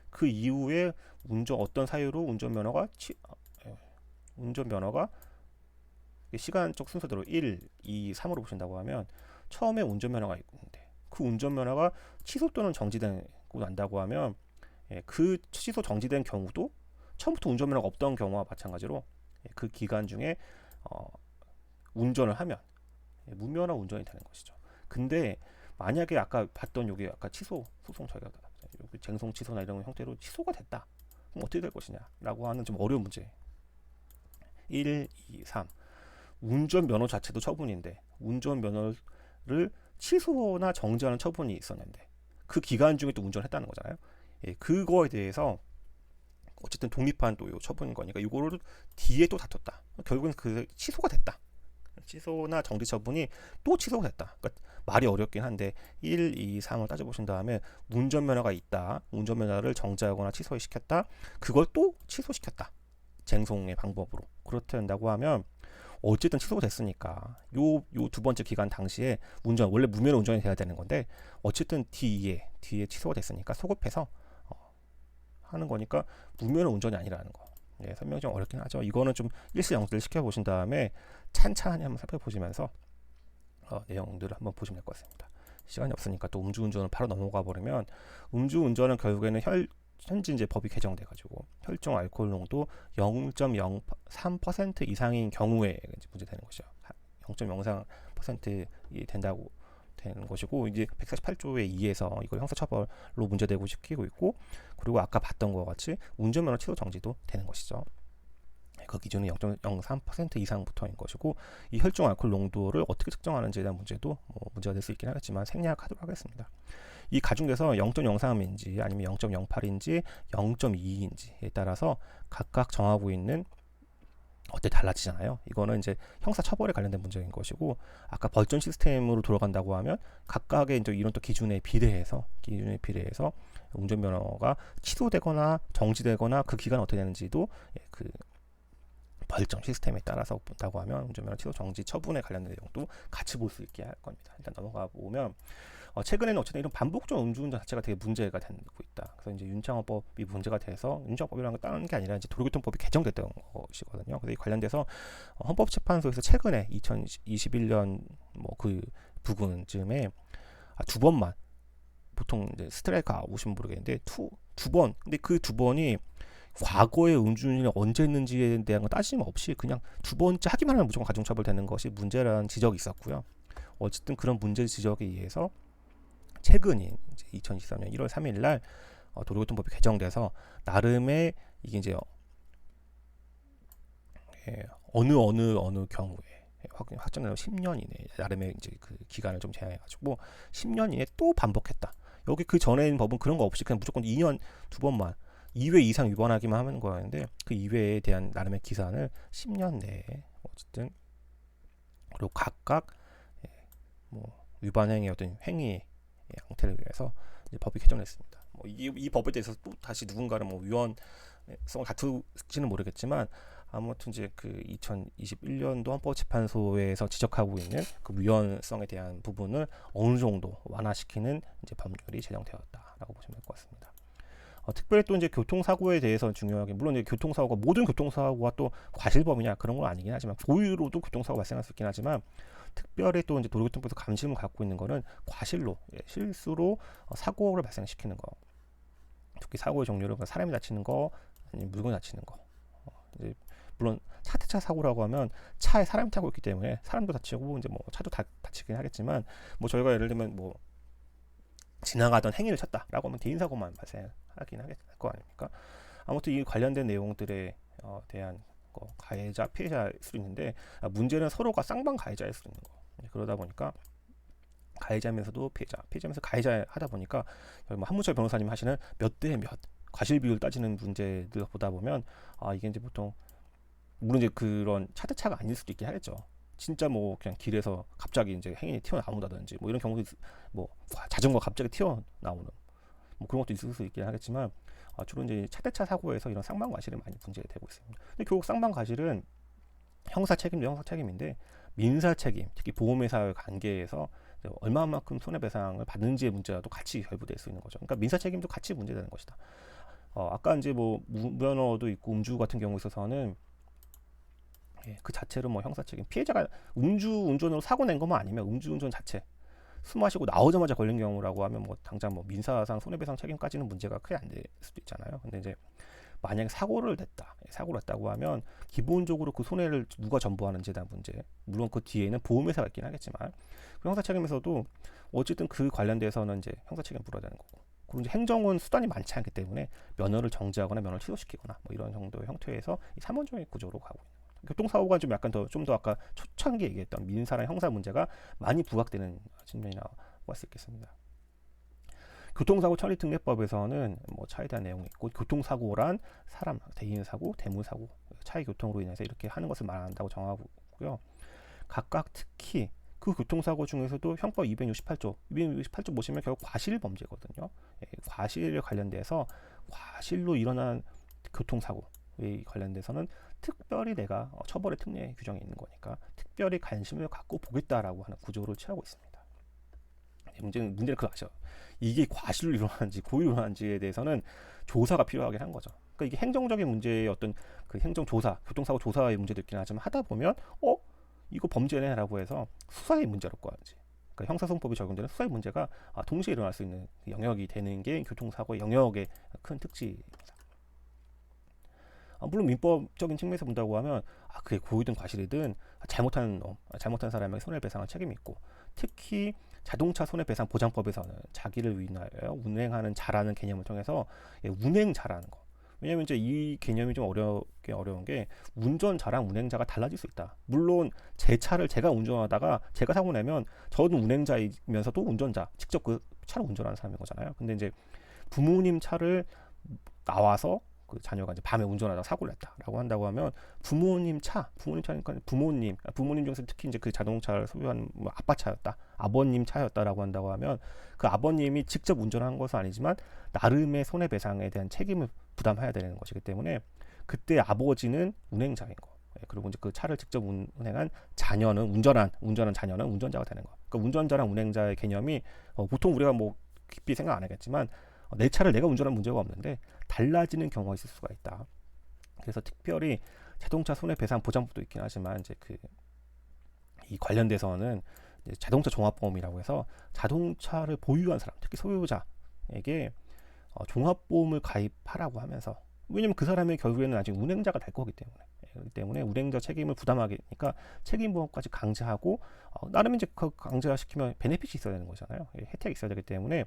그 이후에 어떤 사유로 운전면허가 시간적 순서대로 1, 2, 3으로 보신다고 하면 처음에 운전면허가 있는데 그 운전면허가 취소 또는 정지되고 난다고 하면 그 취소 정지된 경우도 처음부터 운전면허가 없던 경우와 마찬가지로 그 기간 중에 운전을 하면 무면허 운전이 되는 것이죠. 근데 만약에 아까 봤던 요게 아까 취소 소송 저희가 쟁송 취소나 이런 형태로 취소가 됐다. 그럼 어떻게 될 것이냐라고 하는 좀 어려운 문제. 1, 2, 3. 운전면허 자체도 처분인데 운전면허를 취소나 정지하는 처분이 있었는데 그 기간 중에 또 운전했다는 거잖아요. 그거에 대해서 어쨌든 독립한 또 요 처분인 거니까 이거를 뒤에 또 다퉜다. 결국은 그 취소가 됐다. 취소나 정지 처분이 또 취소가 됐다. 그러니까 말이 어렵긴 한데 1, 2, 3을 따져보신 다음에 운전면허가 있다. 운전면허를 정지하거나 취소시켰다. 그걸 또 취소시켰다. 쟁송의 방법으로. 그렇게 한다고 하면 어쨌든 취소가 됐으니까 요 두 번째 기간 당시에 원래 무면허 운전이 돼야 되는 건데 어쨌든 뒤에 취소가 됐으니까 소급해서 하는 거니까 무면허 운전이 아니라는 거. 설명이 좀 어렵긴 하죠. 이거는 좀 일시정지를 시켜보신 다음에 찬찬히 한번 살펴보시면서 내용들을 한번 보시면 될 것 같습니다. 시간이 없으니까 또 음주운전을 바로 넘어가 버리면 음주운전은 결국에는 현재 이제 법이 개정돼가지고 혈중 알코올 농도 0.03% 이상인 경우에 이제 문제되는 것이죠. 0.03% 된다고 되는 것이고 이제 148조에 의해서 이걸 형사처벌로 문제되고 시키고 있고 그리고 아까 봤던 것 같이 운전면허 취소 정지도 되는 것이죠. 그 기준은 0.03% 이상부터인 것이고 이 혈중 알코올 농도를 어떻게 측정하는지에 대한 문제도 문제가 될 수 있긴 하겠지만 생략하도록 하겠습니다. 이 가중돼서 0.03인지 아니면 0.08인지 0.2인지에 따라서 각각 정하고 있는 어때 달라지잖아요. 이거는 이제 형사 처벌에 관련된 문제인 것이고 아까 벌전 시스템으로 돌아간다고 하면 각각의 이제 이런 또 기준에 비례해서 운전면허가 취소되거나 정지되거나 그 기간 어떻게 되는지도 그 벌점 시스템에 따라서 본다고 하면 운전면허 취소 정지 처분에 관련된 내용도 같이 볼 수 있게 할 겁니다. 일단 넘어가 보면 최근에는 어쨌든 이런 반복적 음주운전 자체가 되게 문제가 되고 있다. 그래서 이제 윤창호법이 문제가 돼서 윤창호법이라는 건 다른 게 아니라 이제 도로교통법이 개정됐던 것이거든요. 그래서 이 관련돼서 헌법재판소에서 최근에 2021년 뭐 그 부근쯤에 두 번만 보통 이제 스트라이크 아웃이면 모르겠는데 두 번. 근데 그 두 번이 과거의 음주운전이 언제 했는지에 대한 건 따짐 없이 그냥 두 번째 하기만 하면 무조건 가중처벌되는 것이 문제라는 지적이 있었고요. 어쨌든 그런 문제 지적에 의해서 최근인 2023년 1월 3일 날 도로교통법이 개정돼서 나름의 이게 이제 어느 경우에 확정되면 10년 이내 나름의 이제 그 기간을 좀 제한해가지고 10년 이내 또 반복했다. 여기 그 전에 있는 법은 그런 거 없이 그냥 무조건 2년 두 번만 2회 이상 위반하기만 하는 거였는데 그 2회에 대한 나름의 기산을 10년 내에 어쨌든 그리고 각각 위반 행위의 어떤 행위의 형태를 위해서 이제 법이 개정됐습니다. 이 법에 대해서 또 다시 누군가를 위헌성을 다투지는 모르겠지만 아무튼 이제 그 2021년도 헌법재판소에서 지적하고 있는 그 위헌성에 대한 부분을 어느 정도 완화시키는 이제 법률이 제정되었다라고 보시면 될 것 같습니다. 특별히 또 이제 교통사고에 대해서 중요하게 물론 이제 교통사고가 모든 교통사고가 또 과실범이냐 그런 건 아니긴 하지만 고의로도 교통사고 발생할 수 있긴 하지만 특별히 또 이제 도로교통법에서 관심을 갖고 있는 거는 과실로 실수로 사고를 발생시키는 거. 특히 사고의 종류를 사람이 다치는 거, 아니면 물건이 다치는 거. 이제 물론 차태차 사고라고 하면 차에 사람이 타고 있기 때문에 사람도 다치고 이제 차도 다치긴 하겠지만 저희가 예를 들면 지나가던 행위를 쳤다라고 하면 대인 사고만 발생하긴 할 거 아닙니까? 아무튼 이 관련된 내용들에 대한 가해자, 피해자일 수 있는데 문제는 서로가 쌍방 가해자일 수 있는 거. 그러다 보니까 가해자면서도 피해자면서 가해자 하다 보니까 한문철 변호사님 하시는 몇 대 몇 과실 비율 따지는 문제들 보다 보면 이게 이제 보통 물론 이제 그런 차대차가 아닐 수도 있긴 하겠죠. 진짜 뭐 그냥 길에서 갑자기 이제 행인이 튀어나온다든지 뭐 이런 경우도 뭐 자전거 갑자기 튀어나오는 뭐 그런 것도 있을 수 있긴 하겠지만 주로 이제 차대차 사고에서 이런 쌍방 과실이 많이 문제가 되고 있습니다. 근데 결국 쌍방 과실은 형사 책임도 형사 책임인데 민사 책임, 특히 보험회사의 관계에서 얼마만큼 손해배상을 받는지의 문제와도 같이 결부될 수 있는 거죠. 그러니까 민사 책임도 같이 문제되는 것이다. 아까 이제 뭐 무면허도 있고 음주 같은 경우에 있어서는 그 자체로 뭐 형사 책임, 피해자가 운전으로 사고 낸 것만 아니면 음주운전 자체 술 마시고 나오자마자 걸린 경우라고 하면 뭐 당장 뭐 민사상 손해배상 책임까지는 문제가 크게 안 될 수도 있잖아요. 근데 이제 만약에 사고를 냈다고 하면 기본적으로 그 손해를 누가 전부하는지에 대한 문제, 물론 그 뒤에는 보험회사가 있긴 하겠지만 그 형사 책임에서도 어쨌든 그 관련돼서는 이제 형사 책임 물어야 되는 거고, 그리고 이제 행정은 수단이 많지 않기 때문에 면허를 정지하거나 면허를 취소시키거나 뭐 이런 정도의 형태에서 이 삼원적인 구조로 가고 있는 거죠. 교통사고가 좀 약간 좀 더 아까 초창기에 얘기했던 민사랑 형사 문제가 많이 부각되는 측면이라고 할 수 있겠습니다. 교통사고 처리 특례법에서는 뭐 차에 대한 내용이 있고, 교통사고란 사람, 대인사고, 대물사고, 차의 교통으로 인해서 이렇게 하는 것을 말한다고 정하고 있고요. 각각 특히 그 교통사고 중에서도 형법 268조 보시면 결국 과실범죄거든요. 과실에 관련돼서 과실로 일어난 교통사고에 관련돼서는 특별히 내가 처벌의 특례 규정이 있는 거니까 특별히 관심을 갖고 보겠다라고 하는 구조를 취하고 있습니다. 문제는 그거 아시죠? 이게 과실로 일어나는지 고의로 일어나는지에 대해서는 조사가 필요하긴 한 거죠. 그러니까 이게 행정적인 문제의 어떤 그 행정조사, 교통사고 조사의 문제도 있긴 하지만 하다 보면 이거 범죄네라고 해서 수사의 문제로 꺼야지. 그러니까 형사소송법이 적용되는 수사의 문제가 동시에 일어날 수 있는 영역이 되는 게 교통사고의 영역의 큰 특징입니다. 물론 민법적인 측면에서 본다고 하면 그게 고의든 과실이든 잘못한 사람에게 손해배상할 책임이 있고, 특히 자동차 손해배상 보장법에서는 자기를 위하여 운행하는 자라는 개념을 통해서 운행자라는 거. 왜냐하면 이제 이 개념이 좀 어려운 게 운전자랑 운행자가 달라질 수 있다. 물론 제 차를 제가 운전하다가 제가 사고 내면 저는 운행자이면서도 운전자, 직접 그 차를 운전하는 사람인 거잖아요. 근데 이제 부모님 차를 나와서 그 자녀가 이제 밤에 운전하다가 사고를 냈다라고 한다고 하면 부모님 차니까 부모님 중에서 특히 이제 그 자동차를 소유한 뭐 아빠 차였다, 아버님 차였다라고 한다고 하면 그 아버님이 직접 운전한 것은 아니지만 나름의 손해배상에 대한 책임을 부담해야 되는 것이기 때문에 그때 아버지는 운행자인 거. 그리고 이제 그 차를 직접 운행한 자녀는 운전한 자녀는 운전자가 되는 거. 그러니까 운전자랑 운행자의 개념이 보통 우리가 뭐 깊이 생각 안 하겠지만 내 차를 내가 운전한 문제가 없는데 달라지는 경우가 있을 수가 있다. 그래서 특별히 자동차 손해배상 보장법도 있긴 하지만 이제 이 관련돼서는 이제 자동차 종합보험이라고 해서 자동차를 보유한 사람, 특히 소유자에게 종합보험을 가입하라고 하면서, 왜냐면 그 사람이 결국에는 나중에 운행자가 될 거기 때문에 그렇기 때문에 운행자 책임을 부담하니까 책임보험까지 강제하고 나름 이제 그 강제시키면 베네핏이 있어야 되는 거잖아요. 혜택이 있어야 되기 때문에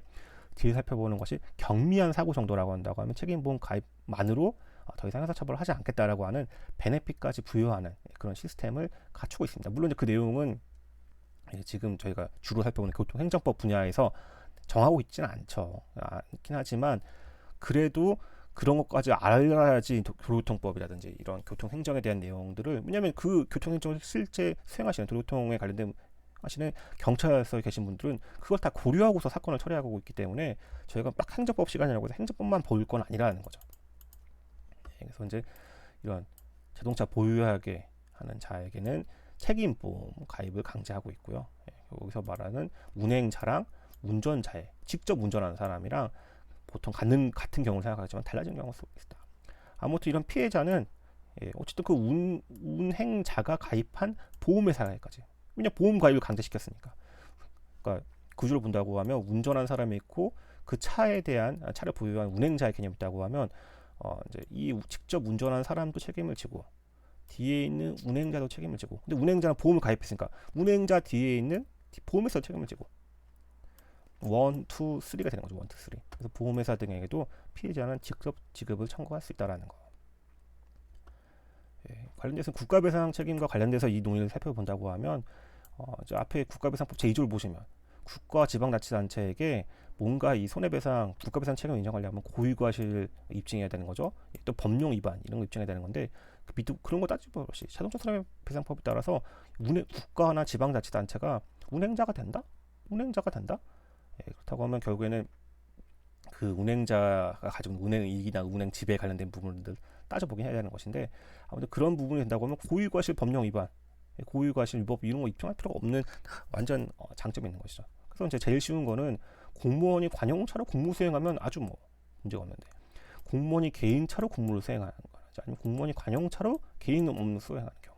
뒤에 살펴보는 것이 경미한 사고 정도라고 한다고 하면 책임보험 가입만으로 더 이상 형사처벌을 하지 않겠다라고 하는 베네핏까지 부여하는 그런 시스템을 갖추고 있습니다. 물론 그 내용은 지금 저희가 주로 살펴보는 교통행정법 분야에서 정하고 있지는 않긴 하지만 그래도 그런 것까지 알아야지 도로교통법이라든지 이런 교통행정에 대한 내용들을, 왜냐하면 그 교통행정을 실제 수행하시는 도로교통에 관련된 하시는 경찰서에 계신 분들은 그걸 다 고려하고서 사건을 처리하고 있기 때문에 저희가 딱 행정법 시간이라고 해서 행정법만 볼 건 아니라는 거죠. 그래서 이제 이런 자동차 보유하게 하는 자에게는 책임보험 가입을 강제하고 있고요. 여기서 말하는 운행자랑 운전자의 직접 운전하는 사람이랑 보통 같은 경우를 생각하지만 달라지는 경우가 있다. 아무튼 이런 피해자는 어쨌든 그 운행자가 가입한 보험회사에까지, 왜냐 보험 가입을 강제시켰으니까. 그러니까 구조를 본다고 하면 운전한 사람이 있고 그 차를 보유한 운행자의 개념이 있다고 하면 이제 이 직접 운전한 사람도 책임을 지고 뒤에 있는 운행자도 책임을 지고, 근데 운행자는 보험을 가입했으니까 운행자 뒤에 있는 보험회사 책임을 지고 1, 2, 3가 되는 거죠. 1, 2, 3. 그래서 보험회사 등에게도 피해자는 직접 지급을 청구할 수 있다라는 거. 관련돼서 국가배상 책임과 관련돼서 이 논의를 살펴본다고 하면 앞에 국가배상법 제2조를 보시면 국가 지방자치단체에게 뭔가 이 손해배상 국가배상 책임을 인정하려면 고의과실 입증해야 되는 거죠. 또 법령 위반 이런 거 입증해야 되는 건데 그런 거 따지고 없이 자동차 손해배상법에 따라서 국가나 지방자치단체가 운행자가 된다? 운행자가 된다? 그렇다고 하면 결국에는 그 운행자가 가지고 있는 운행 이익이나 운행 지배에 관련된 부분들 따져보긴 해야 되는 것인데 아무튼 그런 부분이 된다고 하면 고의과실 법령 위반, 고의과실 위법 이런 거 입증할 필요가 없는 완전 장점이 있는 것이죠. 그래서 이제 제일 쉬운 거는 공무원이 관용차로 공무 수행하면 아주 뭐 문제가 없는데 공무원이 개인차로 공무를 수행하는 거라든지 아니면 공무원이 관용차로 개인 업무 수행하는 경우,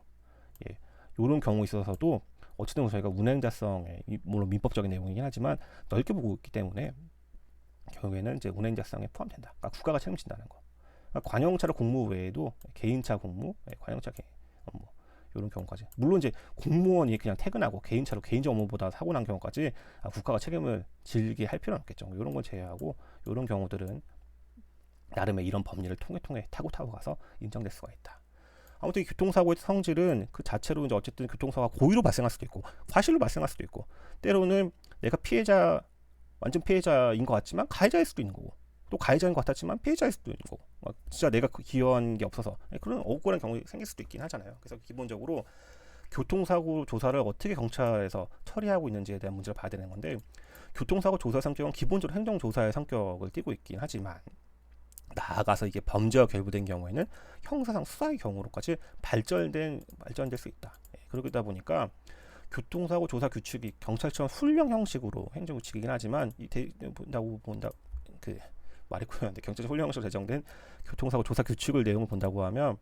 이런 경우에 있어서도 어쨌든 저희가 운행자성에 물론 민법적인 내용이긴 하지만 넓게 보고 있기 때문에 결국에는 이제 운행자성에 포함된다. 그러니까 국가가 책임진다는 거. 그러니까 관용차로 공무 외에도 개인차 공무, 관용차 개인 업무 이런 경우까지. 물론 이제 공무원이 그냥 퇴근하고 개인차로 개인적 업무보다 사고 난 경우까지 국가가 책임을 지게 할 필요는 없겠죠. 이런 걸 제외하고 이런 경우들은 나름의 이런 법리를 통해 타고 가서 인정될 수가 있다. 아무튼 교통사고의 성질은 그 자체로 이제 어쨌든 교통사고가 고의로 발생할 수도 있고 과실로 발생할 수도 있고 때로는 내가 완전 피해자인 것 같지만 가해자일 수도 있는 거고 또 가해자인 것 같았지만 피해자일 수도 있는 거고 진짜 내가 기여한 게 없어서 그런 억울한 경우가 생길 수도 있긴 하잖아요. 그래서 기본적으로 교통사고 조사를 어떻게 경찰에서 처리하고 있는지에 대한 문제를 봐야 되는 건데 교통사고 조사 성격은 기본적으로 행정조사의 성격을 띠고 있긴 하지만 나아가서 이게 범죄와 결부된 경우에는 형사상 수사의 경우로까지 발전될 수 있다. 그러다 보니까 교통사고 조사 규칙이 경찰처럼 훈령 형식으로 행정규칙이긴 하지만 말이 고였는데 경찰청 훈령 형식으로 제정된 교통사고 조사 규칙을 내용을 본다고 하면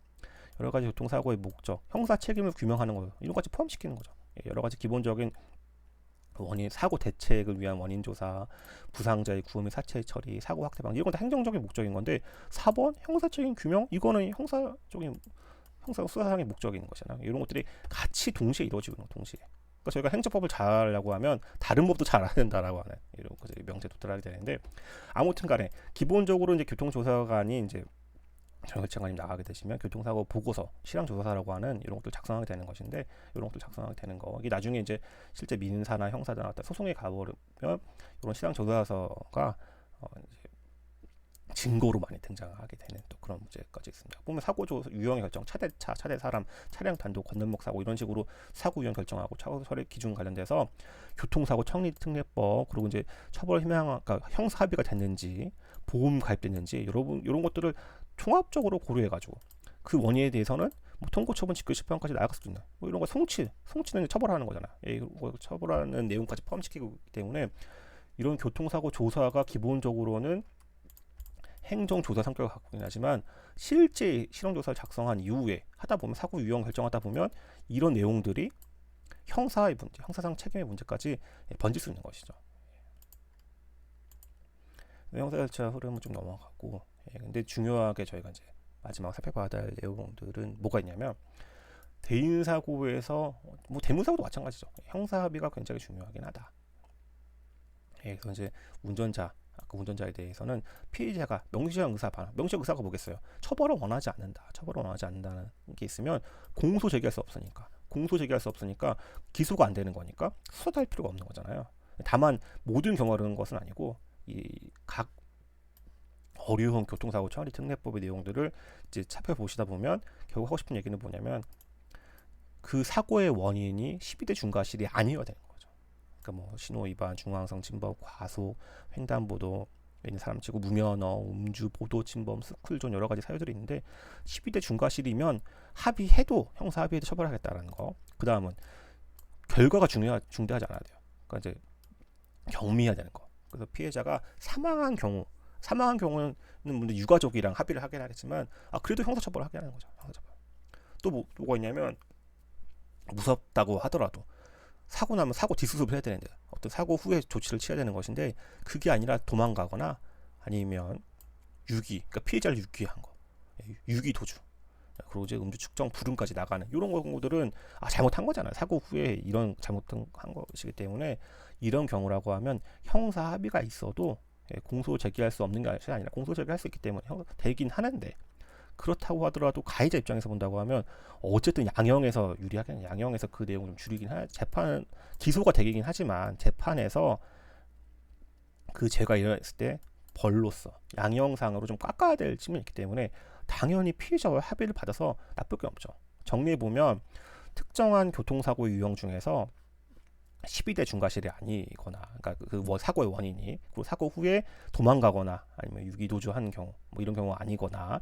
여러 가지 교통사고의 목적, 형사 책임을 규명하는 거 이런 것까지 포함시키는 거죠. 여러 가지 기본적인 사고 대책을 위한 원인 조사, 부상자의 구호 및 사체 처리, 사고 확대 방지 이건 다 행정적인 목적인 건데 4번 형사 책임 규명 이거는 형사 수사상의 목적인 것이잖아요. 이런 것들이 같이 동시에 이루어지고 있는 거 동시에. 그러니까 저희가 행정법을 잘 하려고 하면 다른 법도 잘 알아야 된다라고 하는 이런 것을 명제도 들어야 되는데 아무튼간에 기본적으로 이제 교통조사관이 이제 정경찰관님 나가게 되시면 교통사고 보고서 실황조사사라고 하는 이런 것들 작성하게 되는 것인데 이런 것들 작성하게 되는 거 이게 나중에 이제 실제 민사나 형사나 소송에 가버리면 이런 실황조사서가 이제 증거로 많이 등장하게 되는 또 그런 문제까지 있습니다. 보면 사고 유형 결정, 차대차, 차대 사람, 차량 단독, 건널목 사고 이런 식으로 사고 유형 결정하고 사고 처리 기준 관련돼서 교통사고 청리 특례법 그리고 이제 처벌 그러니까 형사 합의가 됐는지 보험 가입됐는지 이런 것들을 종합적으로 고려해가지고 그 원인에 대해서는 뭐 통고 처분 직결 실형까지 나아갈 수도 있는 뭐 이런 거 성취는 처벌하는 거잖아. 처벌하는 내용까지 포함시키기 때문에 이런 교통사고 조사가 기본적으로는 행정조사 성격을 갖고 있긴 하지만 실제 실형조사를 작성한 이후에 하다 보면 사고 유형 결정하다 보면 이런 내용들이 형사의 문제, 형사상 책임의 문제까지 번질 수 있는 것이죠. 형사 절차 흐름은 좀 넘어가고 근데 중요하게 저희가 이제 마지막 살펴봐야 할 내용들은 뭐가 있냐면 대인사고에서 뭐 대문사고도 마찬가지죠. 형사 합의가 굉장히 중요하긴 하다. 그래서 이제 운전자에 대해서는 피해자가 명시한 의사가 뭐겠어요? 처벌을 원하지 않는다는 게 있으면 공소 제기할 수 없으니까 기소가 안 되는 거니까 수사도 할 필요가 없는 거잖아요. 다만 모든 경우가 그런 것은 아니고 이 각 어류형 교통사고 처리 특례법의 내용들을 이제 살펴보시다 보면 결국 하고 싶은 얘기는 뭐냐면 그 사고의 원인이 12대 중과실이 아니어야 되는 거죠. 그러니까 뭐 신호 위반, 중앙선 침범, 과속, 횡단보도 있는 사람 치고 무면허, 음주, 보도 침범, 스쿨존 여러 가지 사유들이 있는데 12대 중과실이면 합의해도 형사 합의해도 처벌하겠다라는 거. 그 다음은 결과가 중대하지 않아야 돼요. 그러니까 이제 경미해야 되는 거. 그래서 피해자가 사망한 경우는 물론 유가족이랑 합의를 하긴 하겠지만 그래도 형사처벌을 하게 하는 거죠. 형사처벌. 또 뭐가 있냐면 무섭다고 하더라도 사고 나면 사고 뒷수습을 해야 되는데 어떤 사고 후에 조치를 취해야 되는 것인데 그게 아니라 도망가거나 아니면 그러니까 피해자를 유기한 거, 유기 도주, 그리고 이제 음주 측정 불응까지 나가는 이런 경우들은 잘못한 거잖아요. 사고 후에 이런 잘못한 것이기 때문에 이런 경우라고 하면 형사 합의가 있어도 공소 제기할 수 없는 것이 아니라 공소 제기할 수 있기 때문에 되긴 하는데 그렇다고 하더라도 가해자 입장에서 본다고 하면 어쨌든 양형에서 유리하게 양형에서 그 내용을 좀 줄이긴 재판 기소가 되긴 하지만 재판에서 그 죄가 일어났을 때 벌로서 양형상으로 좀 깎아야 될 측면이 있기 때문에 당연히 피해자와 합의를 받아서 나쁠 게 없죠. 정리해 보면 특정한 교통사고 유형 중에서 12대 중과실이 아니거나, 그러니까 그 사고의 원인이, 그리고 사고 후에 도망가거나 아니면 유기도주한 경우, 뭐 이런 경우가 아니거나,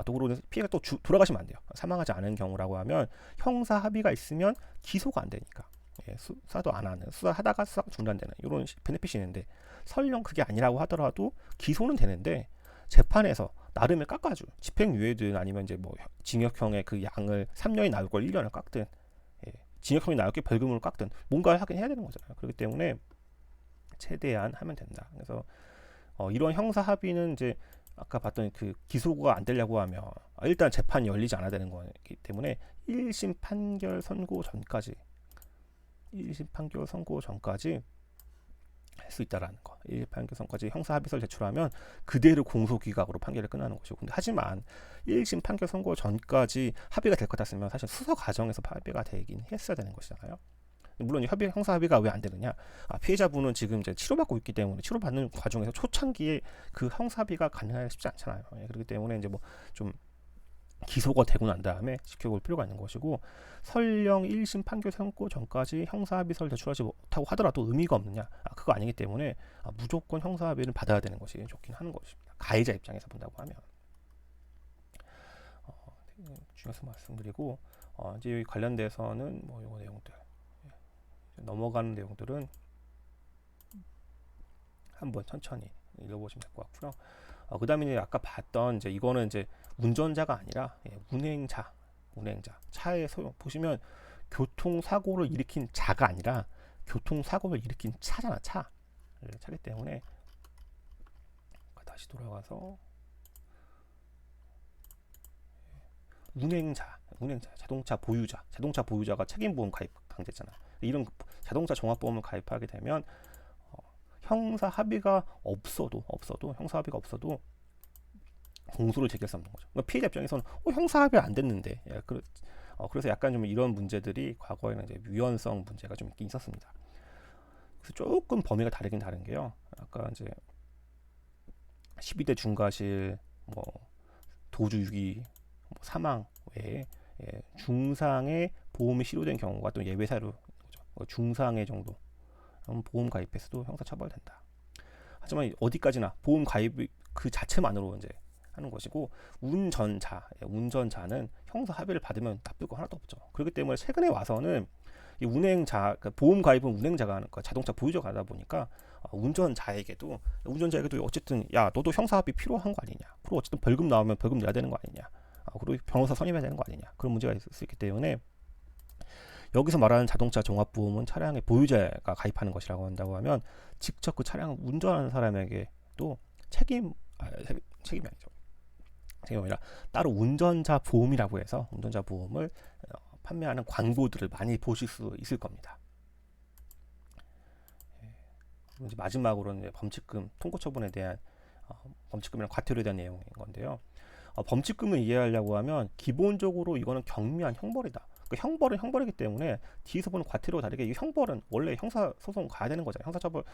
또 그러고 피해가 또 돌아가시면 안 돼요. 사망하지 않은 경우라고 하면 형사 합의가 있으면 기소가 안 되니까, 수사도 안 하는, 수사하다가 수사가 중단되는 이런 베네핏이 있는데, 설령 그게 아니라고 하더라도 기소는 되는데 재판에서 나름의 깎아줄 집행유예든 아니면 이제 뭐 징역형의 그 양을 3년이 나올 걸 1년을 깎든, 징역형이 나올 게 벌금을 깎든 뭔가를 하긴 해야 되는 거잖아요. 그렇기 때문에 최대한 하면 된다. 그래서 이런 형사 합의는 이제 아까 봤던 그 기소가 안 되려고 하면 일단 재판이 열리지 않아야 되는 거기 때문에 1심 판결 선고 전까지 할 수 있다라는 거. 1심 판결 선까지 형사 합의서를 제출하면 그대로 공소기각으로 판결을 끝나는 것이고, 근데 하지만 1심 판결 선고 전까지 합의가 될 것 같았으면 사실 수사 과정에서 합의가 되긴 했어야 되는 것이잖아요. 물론 형사 합의가 왜 안 되느냐? 피해자분은 지금 이제 치료받고 있기 때문에 치료받는 과정에서 초창기에 그 형사 합의가 가능하기 쉽지 않잖아요. 그렇기 때문에 이제 뭐 좀 기소가 되고 난 다음에 지켜볼 필요가 있는 것이고, 설령 1심 판결 선고 전까지 형사합의서를 제출하지 못하고 하더라도 의미가 없느냐? 그거 아니기 때문에 무조건 형사합의를 받아야 되는 것이 좋긴 하는 것입니다. 가해자 입장에서 본다고 하면. 중요해서 말씀드리고, 이제 여기 관련돼서는 뭐 요 내용들 넘어가는 내용들은 한번 천천히 읽어보시면 될 것 같고요. 그 다음에 이제 아까 봤던 이제 이거는 이제 운전자가 아니라 운행자 차에 보시면 교통사고를 일으킨 자가 아니라 교통사고를 일으킨 차잖아. 차기 때문에 다시 돌아가서 운행자 자동차 보유자가 책임보험 가입 강제잖아. 이런 자동차 종합보험을 가입하게 되면 형사 합의가 없어도 공소를 제기할 수 없는 거죠. 그러니까 피해자 입장에서는 형사 합의 안 됐는데, 그래서 약간 좀 이런 문제들이 과거에는 이제 유연성 문제가 좀 있긴 있었습니다. 그래서 조금 범위가 다르긴 다른 게요. 아까 이제 12대 중과실, 뭐 도주 유기, 뭐 사망 외에 중상의 보험이 실효된 경우가 또 예외 사유죠. 중상의 정도 보험 가입해서도 형사 처벌된다. 하지만 어디까지나 보험 가입 그 자체만으로 이제 하는 것이고, 운전자는 형사 합의를 받으면 나쁠 거 하나도 없죠. 그렇기 때문에 최근에 와서는 이 그러니까 보험 가입은 운행자가 하는 거, 자동차 보유자가 하다 보니까 운전자에게도 어쨌든 야 너도 형사 합의 필요한 거 아니냐, 그리고 어쨌든 벌금 나오면 벌금 내야 되는 거 아니냐, 그리고 변호사 선임해야 되는 거 아니냐, 그런 문제가 있을 수 있기 때문에 여기서 말하는 자동차 종합보험은 차량의 보유자가 가입하는 것이라고 한다고 하면 직접 그 차량을 운전하는 사람에게도 책임이 아니죠. 책임이 아니라 따로 운전자 보험이라고 해서 운전자 보험을 판매하는 광고들을 많이 보실 수 있을 겁니다. 이제 마지막으로는 이제 범칙금 통고 처분에 대한 범칙금이랑 과태료에 대한 내용인 건데요. 범칙금을 이해하려고 하면 기본적으로 이거는 경미한 형벌이다. 형벌은 형벌이기 때문에 뒤에서 보는 과태료와 다르게 이 형벌은 원래 형사소송 가야 되는 거잖아요. 형사처벌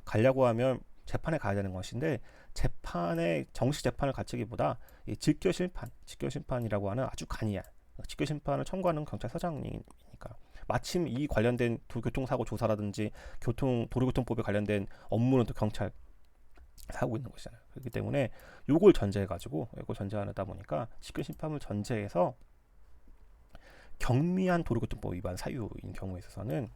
가려고 하면 재판에 가야 되는 것인데, 재판에 정식 재판을 갖추기보다 이 직결심판이라고 하는 아주 간이한 직결심판을 청구하는 경찰서장이니까 마침 이 관련된 교통사고 조사라든지 도로교통법에 관련된 업무는 또 경찰 하고 있는 것이잖아요. 그렇기 때문에 이걸 전제하다 보니까 직결심판을 전제해서 경미한 도로교통법 위반 사유인 경우에 있어서는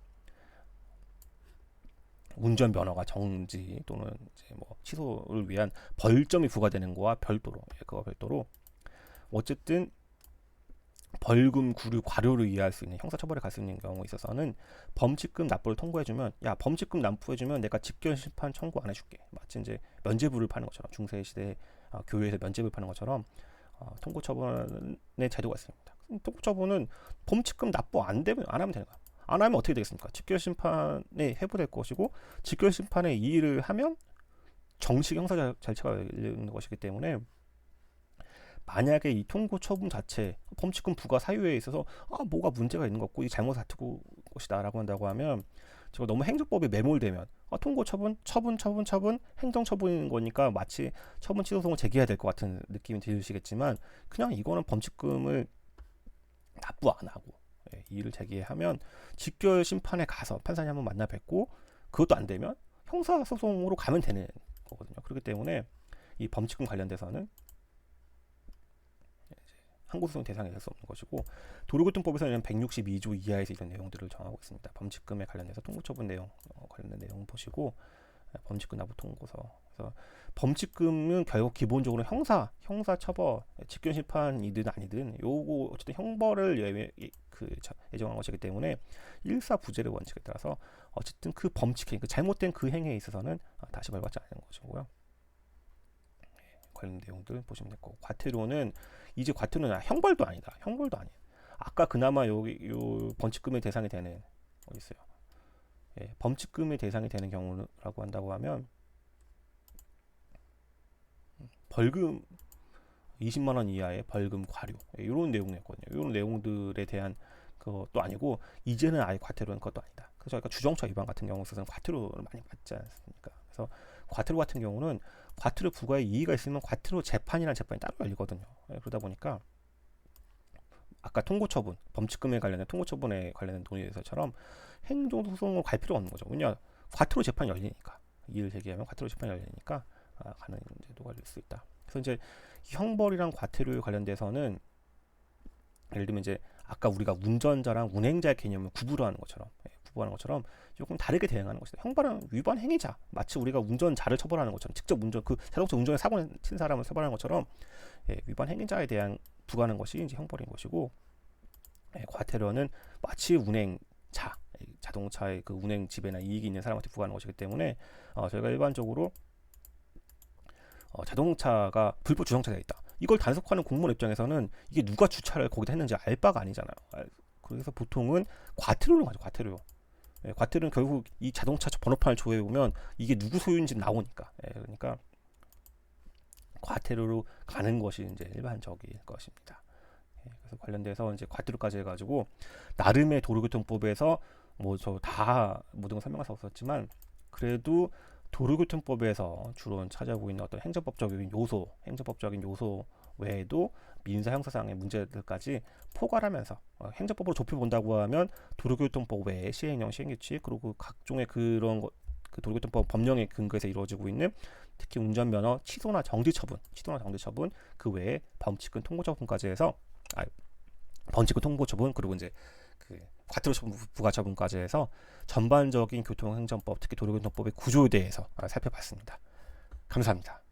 운전면허가 정지 또는 이제 뭐 취소를 위한 벌점이 부과되는 거와 별도로 어쨌든 벌금, 구류, 과료를 이해할 수 있는 형사처벌에 갈 수 있는 경우에 있어서는 범칙금 납부를 통보해주면, 범칙금 납부해주면 내가 직결심판 청구 안 해줄게. 마치 이제 면죄부를 파는 것처럼, 중세시대 교회에서 면죄부를 파는 것처럼 통고처분의 제도가 있습니다. 통고처분은 범칙금 납부 안 하면 되는 거야. 안 하면 어떻게 되겠습니까? 직결심판에 회부될 것이고, 직결심판에 이의를 하면 정식 형사 절차가 열리는 것이기 때문에 만약에 이 통고 처분 자체 범칙금 부과 사유에 있어서 뭐가 문제가 있는 것 같고 이 잘못 다투고 것이다라고 한다고 하면 제가 너무 행정법에 매몰되면 통고 처분 행정 처분인 거니까 마치 처분 취소송을 제기해야 될 것 같은 느낌이 들으시겠지만 그냥 이거는 범칙금을 납부 안 하고 이의를 제기하면 직결 심판에 가서 판사님 한번 만나 뵙고 그것도 안 되면 형사소송으로 가면 되는 거거든요. 그렇기 때문에 이 범칙금 관련돼서는 항고소송 대상이 될 수 없는 것이고 도로교통법에서는 162조 이하에서 이런 내용들을 정하고 있습니다. 범칙금에 관련해서 통고처분 내용 관련된 내용 보시고 범칙금 납부 통고서. 그래서 범칙금은 결국 기본적으로 형사 처벌, 직권 심판이든 아니든 요거 어쨌든 형벌을 예정한 것이기 때문에 일사부재의 원칙에 따라서 어쨌든 그 범칙행, 그 잘못된 그 행위에 있어서는 다시 벌받지 않는 것이고요. 관련 내용들 보시면 될 거고 과태료는 이제 과태료는 형벌도 아니다. 형벌도 아니에요. 아까 그나마 요 범칙금의 대상이 되는 어디 있어요? 범칙금의 대상이 되는 경우라고 한다고 하면 벌금 20만 원 이하의 벌금 과료 이런 내용이었거든요. 이런 내용들에 대한 그것도 아니고 이제는 아예 과태료는 그것도 아니다. 그래서 저희가 주정차 위반 같은 경우 있어서는 과태료를 많이 받지 않습니까? 그래서 과태료 같은 경우는 과태료 부과에 이의가 있으면 과태료 재판이라는 재판이 따로 열리거든요. 그러다 보니까 아까 통고처분, 범칙금에 관련된 통고처분에 관련된 논의에서처럼 행정소송을 갈 필요가 없는 거죠. 왜냐 과태료 재판이 열리니까 이의를 제기하면 과태료 재판이 열리니까 가는 제도가 될 수 있다. 그래서 이제 형벌이랑 과태료에 관련돼서는 예를 들면 이제 아까 우리가 운전자랑 운행자의 개념을 구분하는 것처럼 조금 다르게 대응하는 것이다. 형벌은 위반 행위자, 마치 우리가 운전자를 처벌하는 것처럼 직접 그 자동차 운전에 사고 친 사람을 처벌하는 것처럼 위반 행위자에 대한 부과하는 것이 이제 형벌인 것이고 과태료는 마치 운행자, 자동차의 그 운행 지배나 이익이 있는 사람한테 부과하는 것이기 때문에 저희가 일반적으로 자동차가 불법 주정차되어 있다. 이걸 단속하는 공무원 입장에서는 이게 누가 주차를 거기다 했는지 알 바가 아니잖아요. 그래서 보통은 과태료로 가죠. 과태료는 결국 이 자동차 번호판을 조회해 보면 이게 누구 소유인지 나오니까. 그러니까 과태료로 가는 것이 이제 일반적인 것입니다. 그래서 관련돼서 이제 과태료까지 해가지고 나름의 도로교통법에서 뭐 저 다 모든 걸 설명할 수 없었지만 그래도 도로교통법에서 주로 찾아오고 있는 어떤 행정법적인 요소 외에도 민사 형사상의 문제들까지 포괄하면서 행정법으로 좁혀본다고 하면 도로교통법 외에 시행령, 시행규칙 그리고 각종의 그런 그 도로교통법 법령에 근거해서 이루어지고 있는 특히 운전면허 취소나 정지 처분 그 외에 범칙금 통고 처분까지 해서 범칙금 통고 처분 그리고 이제 그 과태료 처분 부과 처분까지 해서 전반적인 교통행정법 특히 도로교통법의 구조에 대해서 살펴봤습니다. 감사합니다.